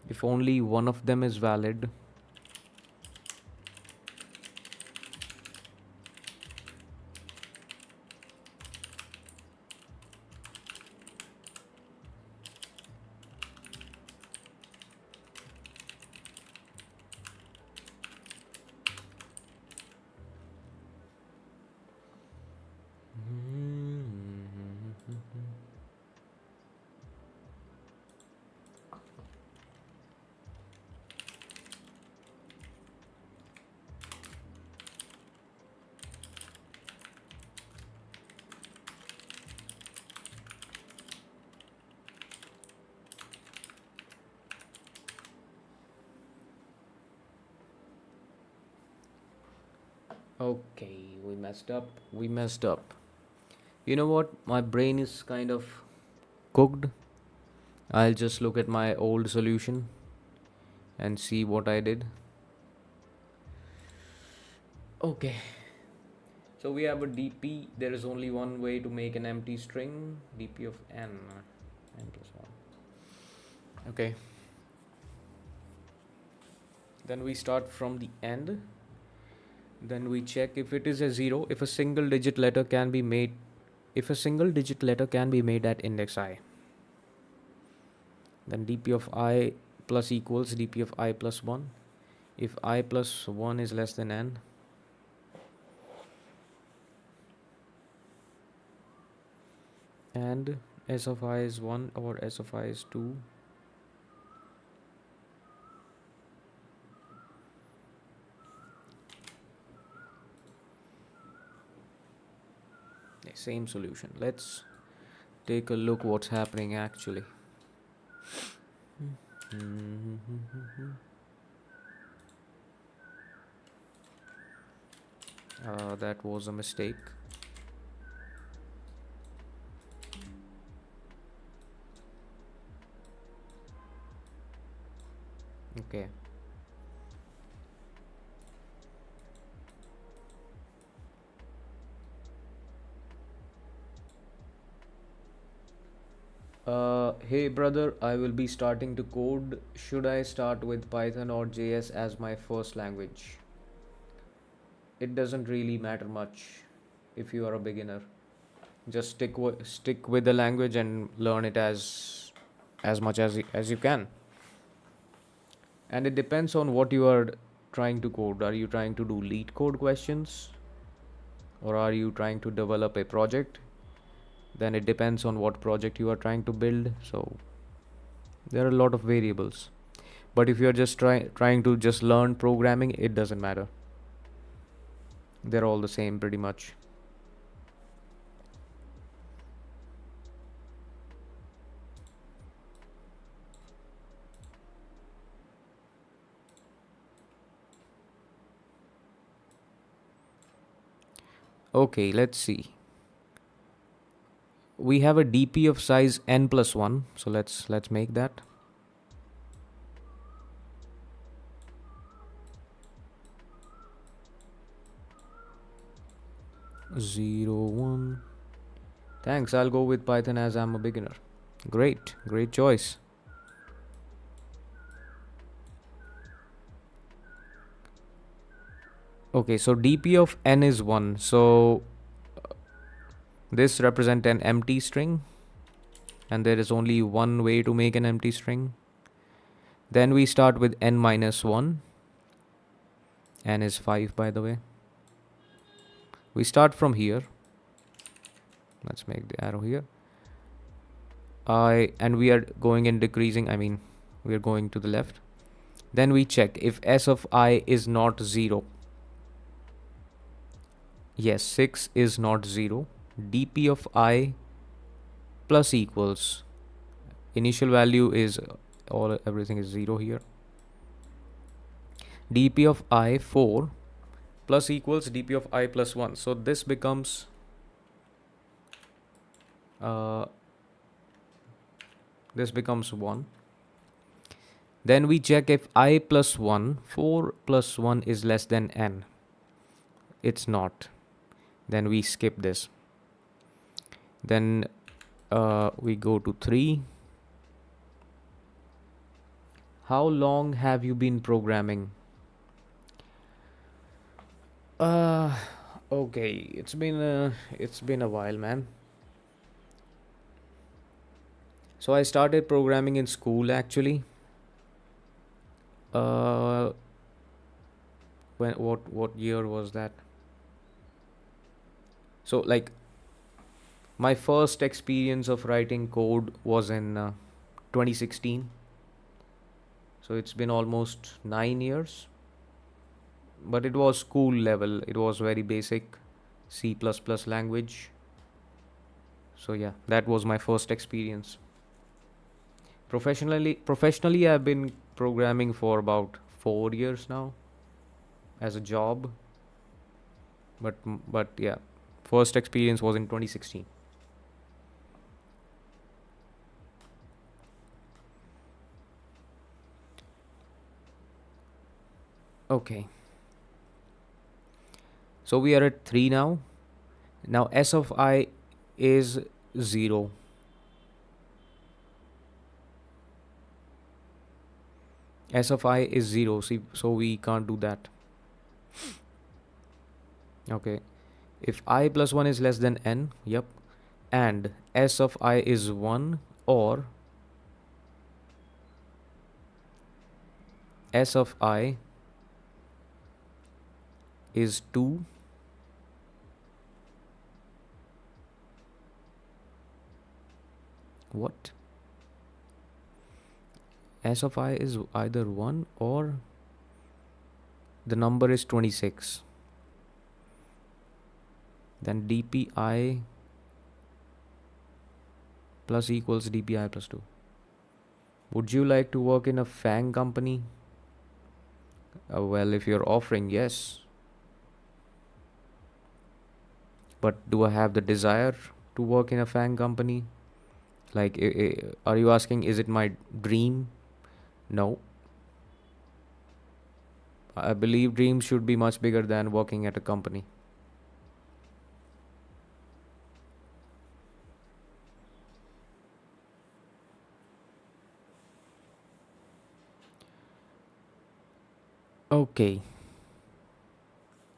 If only one of them is valid, Okay, we messed up. You know what, my brain is kind of cooked. I'll just look at my old solution and see what I did. Okay, so we have a dp. There is only one way to make an empty string, dp of n plus 1. Okay, then we start from the end. Then we check if it is a 0, if a single digit letter can be made, if a single digit letter can be made at index I. Then dp of I plus equals dp of I plus 1. If I plus 1 is less than n, and s of I is 1 or s of I is 2, same solution. Let's take a look what's happening actually. That was a mistake. Okay. Hey brother, I will be starting to code. Should I start with Python or JS as my first language? It doesn't really matter much if you are a beginner. Just stick with the language and learn it as much as you can. And it depends on what you are trying to code. Are you trying to do lead code questions, or are you trying to develop a project? Then it depends on what project you are trying to build. So there are a lot of variables. But if you're just trying to just learn programming, it doesn't matter. They're all the same pretty much. Okay, let's see. We have a dp of size n plus 1, so let's make that. Zero, 1. Thanks, I'll go with Python as I'm a beginner. Great choice. Okay, so dp of n is 1, so this represents an empty string, and there is only one way to make an empty string. Then we start with n minus 1. N is 5, by the way. We start from here. Let's make the arrow here. And we are going in decreasing, I mean, we are going to the left. Then we check if s of I is not 0. Yes, 6 is not 0. dp of I plus equals, initial value is everything is 0 here. dp of I 4 plus equals dp of I plus 1. So this becomes this becomes 1. Then we check if I plus 1, 4 plus 1 is less than n. It's not. Then we skip this. Then we go to 3. How long have you been programming? Okay, it's been a while, man. So I started programming in school actually. What year was that? So like my first experience of writing code was in 2016. So it's been almost 9 years. But it was school level. It was very basic C++ language. So yeah, that was my first experience. Professionally I've been programming for about 4 years now as a job. But yeah, first experience was in 2016. Okay, so we are at 3 now. Now S of I is 0. S of I is 0. See, so we can't do that. Okay. If I plus 1 is less than n, yep. And S of I is 1, or S of I is 2. What? S of I is either 1 or the number is 26. Then dpi plus equals dpi plus 2. Would you like to work in a FANG company? Well, if you're offering, yes. But do I have the desire to work in a FANG company? Like, are you asking, is it my dream? No. I believe dreams should be much bigger than working at a company. Okay.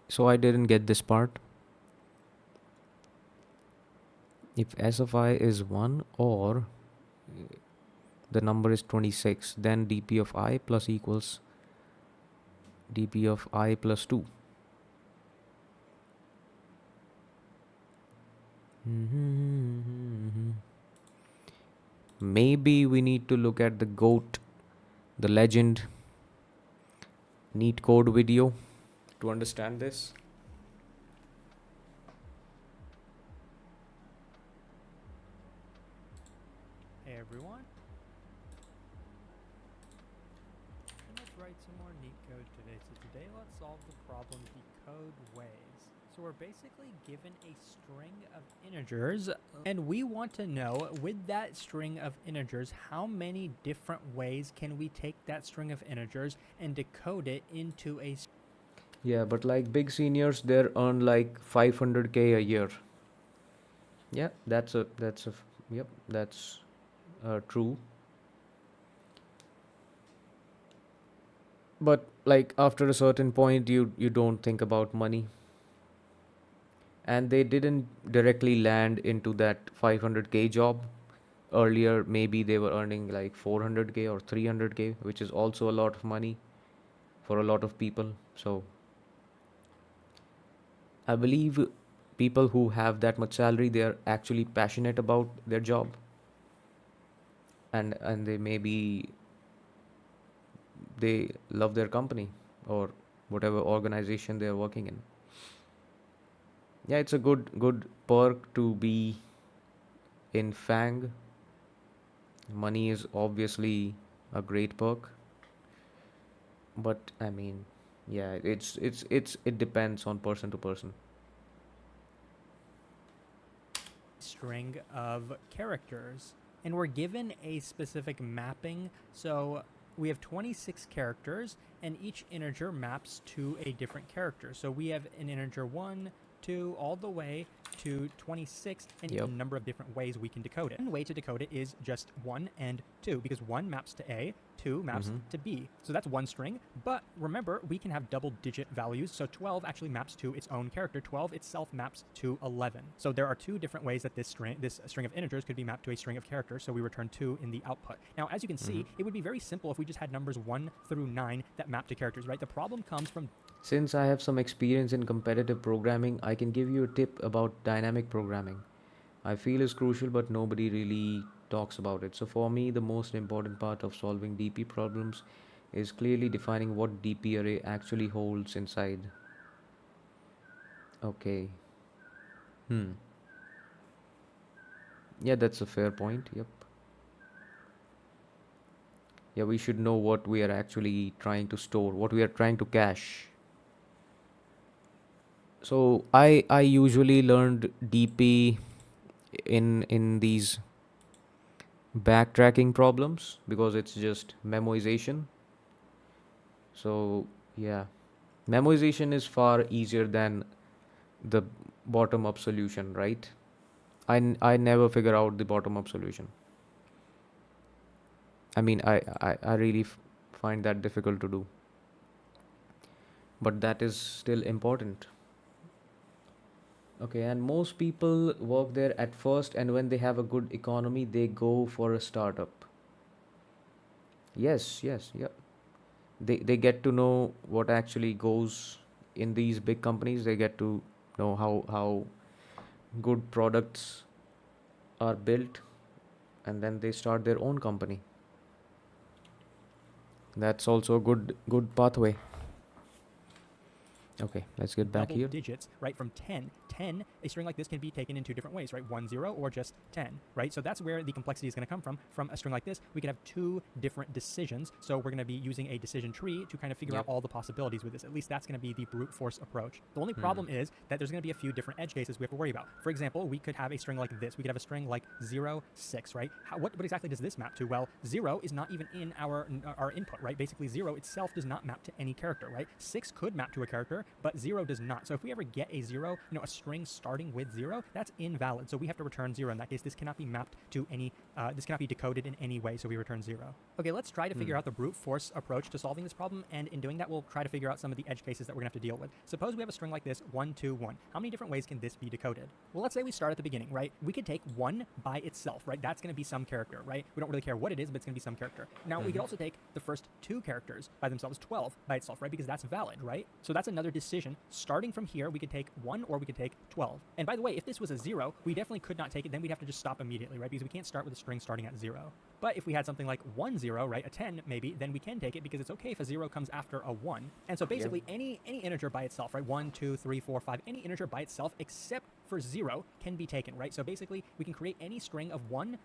So I didn't get this part. If S of I is 1 or the number is 26, then dp of I plus equals dp of I plus 2. Maybe we need to look at the GOAT, the legend, neat code video to understand this. Hey everyone, and let's write some more neat code today. So today let's solve the problem decode ways. So we're basically given a string of integers and we want to know with that string of integers how many different ways can we take that string of integers and decode it into a Yeah, but like big seniors, they earn like 500k a year. Yeah, yep, that's true. But like after a certain point, you don't think about money, and they didn't directly land into that 500k job. Earlier, maybe they were earning like 400k or 300k, which is also a lot of money for a lot of people. So I believe people who have that much salary, they are actually passionate about their job, and they maybe they love their company or whatever organization they are working in. Yeah, it's a good perk to be in FANG. Money is obviously a great perk, but I mean, yeah, it depends on person to person. string of characters. And we're given a specific mapping. So we have 26 characters, and each integer maps to a different character. So we have an integer 1, 2, all the way to 26, and Yep. a number of different ways we can decode it. One way to decode it is just 1 and 2, because 1 maps to A, 2 maps to B. So that's one string, but remember, we can have double-digit values, so 12 actually maps to its own character. 12 itself maps to 11. So there are two different ways that this string of integers could be mapped to a string of characters, so we return 2 in the output. Now, as you can see, it would be very simple if we just had numbers 1 through 9 that map to characters, right? The problem comes from Since I have some experience in competitive programming, I can give you a tip about dynamic programming. I feel is crucial, but nobody really talks about it. So for me, the most important part of solving DP problems is clearly defining what DP array actually holds inside. Okay. Hmm. Yeah, that's a fair point. Yep. Yeah, we should know what we are actually trying to store, what we are trying to cache. So I usually learned DP in these backtracking problems because it's just memoization. So yeah, memoization is far easier than the bottom up solution, right? I never figure out the bottom up solution. I mean, I really find that difficult to do, but that is still important. Okay, and most people work there at first, and when they have a good economy, they go for a startup. Yes, yes, yeah. They get to know what actually goes in these big companies. They get to know how good products are built, and then they start their own company. That's also a good pathway. Okay, let's get back double here. digits, right, from 10. 10, a string like this can be taken in two different ways, right? 1, 0, or just 10, right? So that's where the complexity is going to come from. From a string like this, we can have two different decisions. So we're going to be using a decision tree to kind of figure out Yep. all the possibilities with this. At least that's going to be the brute force approach. The only problem is that there's going to be a few different edge cases we have to worry about. For example, we could have a string like this. We could have a string like 0, 6, right? What exactly does this map to? Well, 0 is not even in our input, right? Basically, 0 itself does not map to any character, right? 6 could map to a character, but 0 does not. So if we ever get a 0, a string starting with 0, that's invalid. So we have to return 0. In that case, this cannot be mapped to any, this cannot be decoded in any way, so we return 0. Okay, let's try to figure out the brute force approach to solving this problem, and in doing that, we'll try to figure out some of the edge cases that we're going to have to deal with. Suppose we have a string like this, 1, 2, 1. How many different ways can this be decoded? Well, let's say we start at the beginning, right? We could take 1 by itself, right? That's going to be some character, right? We don't really care what it is, but it's going to be some character. Now, we could also take the first 2 characters by themselves, 12 by itself, right? Because that's valid, right? So that's another decision. Starting from here, we could take 1 or we could take 12. And by the way, if this was a 0, we definitely could not take it. Then we'd have to just stop immediately, right? Because we can't start with a string starting at 0. But if we had something like 1, 0, right, a 10 maybe, then we can take it because it's okay if a 0 comes after a 1. And so basically any integer by itself, right, 1, 2, 3, 4, 5, any integer by itself except for 0 can be taken, right? So basically we can create any string of one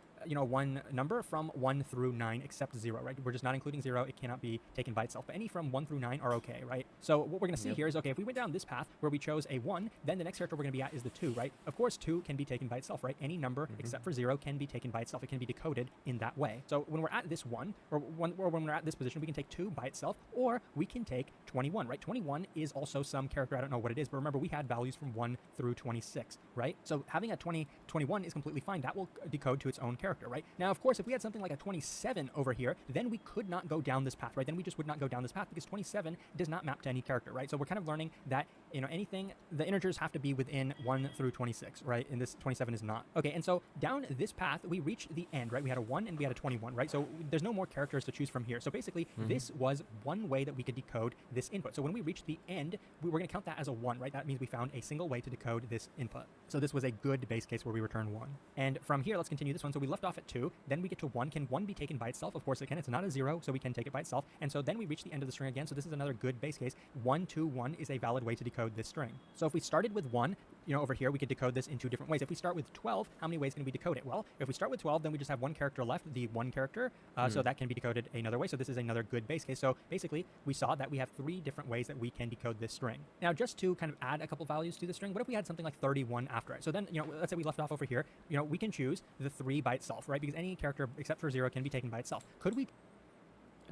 number from 1 through 9 except 0, right? We're just not including 0. It cannot be taken by itself. But any from 1 through 9 are okay, right? So what we're going to see here is, okay, if we went down this path where we chose a 1, then the next character we're going to be at is the 2, right? Of course, 2 can be taken by itself, right? Any number except for 0 can be taken by itself. It can be decoded in that way. So when we're at this 1, or when we're at this position, we can take 2 by itself, or we can take 21, right? 21 is also some character. I don't know what it is, but remember, we had values from 1 through 26, right? So having a 21 is completely fine. That will decode to its own character, right? Now, of course, if we had something like a 27 over here, then we could not go down this path, right? Then we just would not go down this path because 27 does not map to any character, right? So we're kind of learning that, anything, the integers have to be within 1 through 26, right? And this 27 is not. Okay, and so down this path, we reached the end, right? We had a 1 and we had a 21, right? So there's no more characters to choose from here. So basically, this was one way that we could decode this input. So when we reach the end, we're going to count that as a 1, right? That means we found a single way to decode this input. So this was a good base case where we return 1. And from here, let's continue this one. So we left off at 2, then we get to 1. Can 1 be taken by itself? Of course it can. It's not a 0, so we can take it by itself. And so then we reach the end of the string again. So this is another good base case. 1, 2, 1 is a valid way to decode this string. So if we started with 1, over here, we could decode this in 2 different ways. If we start with 12, how many ways can we decode it? Well, if we start with 12, then we just have one character left, the 1 character, so that can be decoded another way. So this is another good base case. So basically, we saw that we have 3 different ways that we can decode this string. Now, just to kind of add a couple values to the string, what if we had something like 31 after it? So then, let's say we left off over here, we can choose the 3 by itself, right? Because any character except for 0 can be taken by itself. Could we?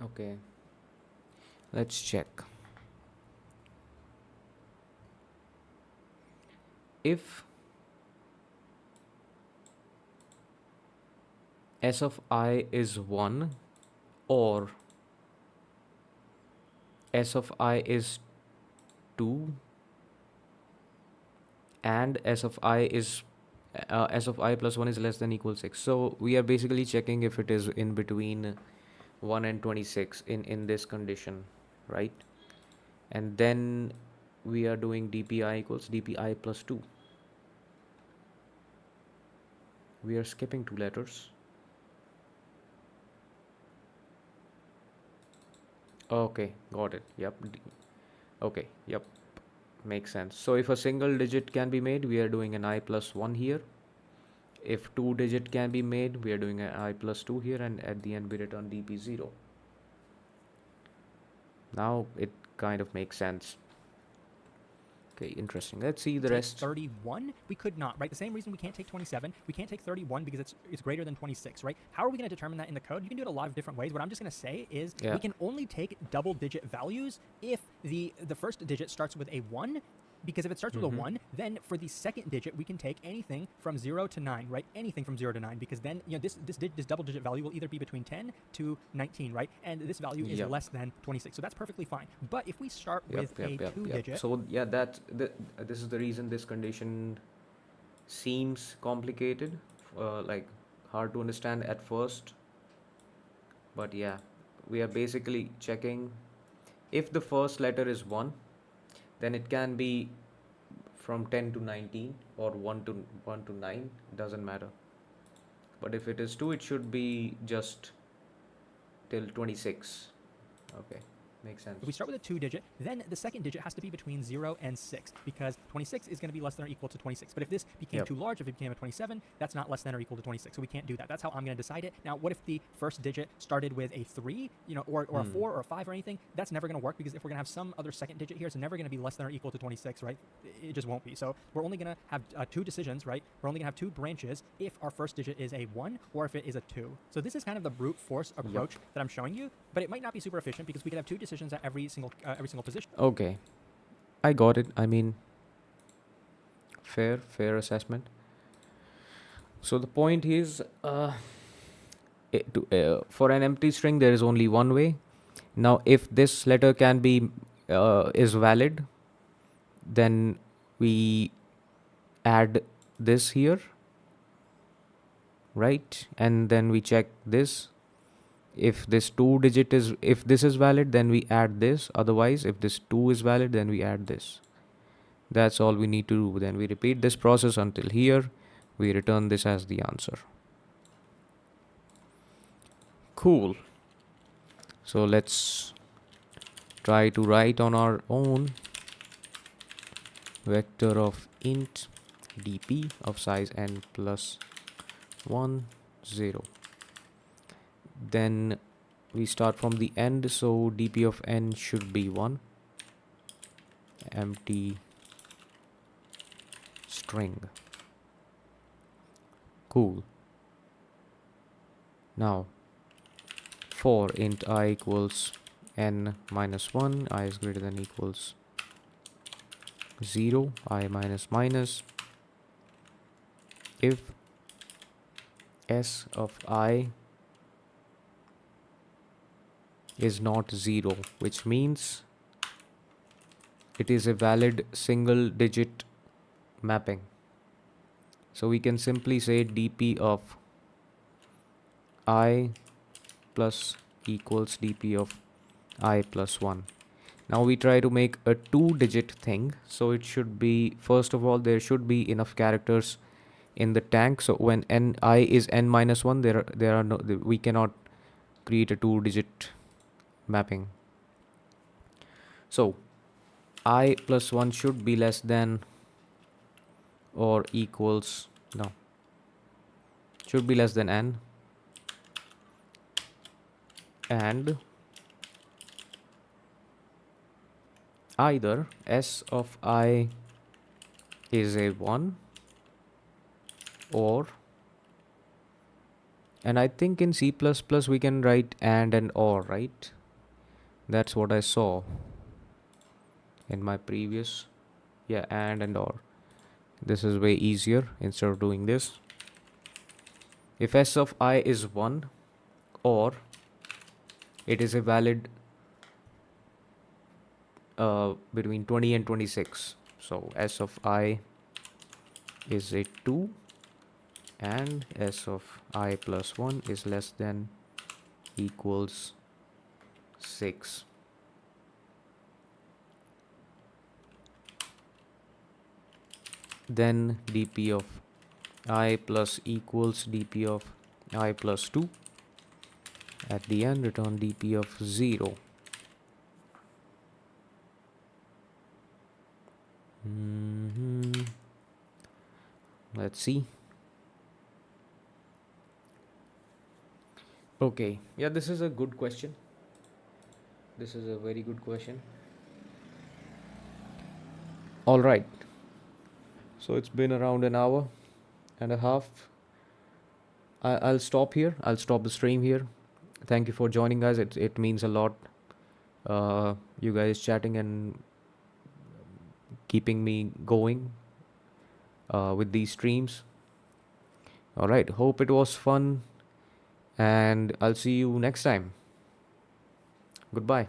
Okay. Let's check. If S of I is 1 or S of I is 2 and S of I is S of I plus 1 is less than equal 6. So we are basically checking if it is in between 1 and 26 in this condition, right? And then we are doing dpi equals dpi plus 2. We are skipping 2 letters. Okay, got it. Yep. Okay, yep. Makes sense. So if a single digit can be made, we are doing an I plus 1 here. If 2 digit can be made, we are doing an I plus 2 here, and at the end we return dp0. Now it kind of makes sense. Okay, interesting. Let's see the take rest. 31? We could not, right? The same reason we can't take 27. We can't take 31 because it's greater than 26, right? How are we going to determine that in the code? You can do it a lot of different ways. What I'm just going to say is Yeah. we can only take double-digit values if the first digit starts with a 1. Because if it starts with a 1, then for the second digit, we can take anything from 0 to 9, right? Anything from 0 to 9, because then, you know, this double-digit value will either be between 10 to 19, right? And this value is Yep. less than 26, so that's perfectly fine. But if we start with a 2-digit... So yeah, this is the reason this condition seems complicated, like hard to understand at first. But yeah, we are basically checking if the first letter is 1, then it can be from 10 to 19 or 1 to 9, doesn't matter. But if it is 2, it should be just till 26. Okay, makes sense. If we start with a 2-digit, then the second digit has to be between 0 and 6, because 26 is going to be less than or equal to 26. But if this became too large, if it became a 27, that's not less than or equal to 26. So we can't do that. That's how I'm going to decide it. Now, what if the first digit started with a 3, you know, or a 4 or a 5 or anything? That's never going to work, because if we're going to have some other second digit here, it's never going to be less than or equal to 26, right? It just won't be. So we're only going to have 2 decisions, right? We're only going to have 2 branches if our first digit is a 1 or if it is a 2. So this is kind of the brute force approach that I'm showing you, but it might not be super efficient because we could have 2 decisions at every single position. Okay, I got it. I mean, fair assessment. So the point is, for an empty string, there is only one way. Now, if this letter can be is valid, then we add this here, right? And then we check this. If this if this is valid, then we add this. Otherwise, if this 2 is valid, then we add this. That's all we need to do. Then we repeat this process until here. We return this as the answer. Cool. So let's try to write on our own vector of int dp of size n plus 1, 0. Then we start from the end, so dp of n should be 1, empty string. Cool. Now for int I equals n minus 1, I is greater than equals 0, I minus minus, if s of I is not 0, which means it is a valid single digit mapping. So we can simply say dp of I plus equals dp of I plus 1. Now we try to make a 2-digit thing, so it should be, first of all, there should be enough characters in the tank, so when I is n minus 1, there are no, we cannot create a 2-digit mapping. So I plus 1 should be less than or equals, no, should be less than n, and either s of I is a 1 or, and I think in C++ we can write and or, right? That's what I saw in my previous, yeah, and or. This is way easier instead of doing this. If s of I is 1 or it is a valid between 20 and 26. So s of I is a 2 and s of I plus 1 is less than equals 6. Then dp of I plus equals dp of I plus 2. At the end, return dp of 0. Let's see. Okay, yeah, this is a good question. This is a very good question. All right. So it's been around an hour and a half. I'll stop here. I'll stop the stream here. Thank you for joining us. It means a lot. You guys chatting and keeping me going with these streams. All right. Hope it was fun. And I'll see you next time. Goodbye.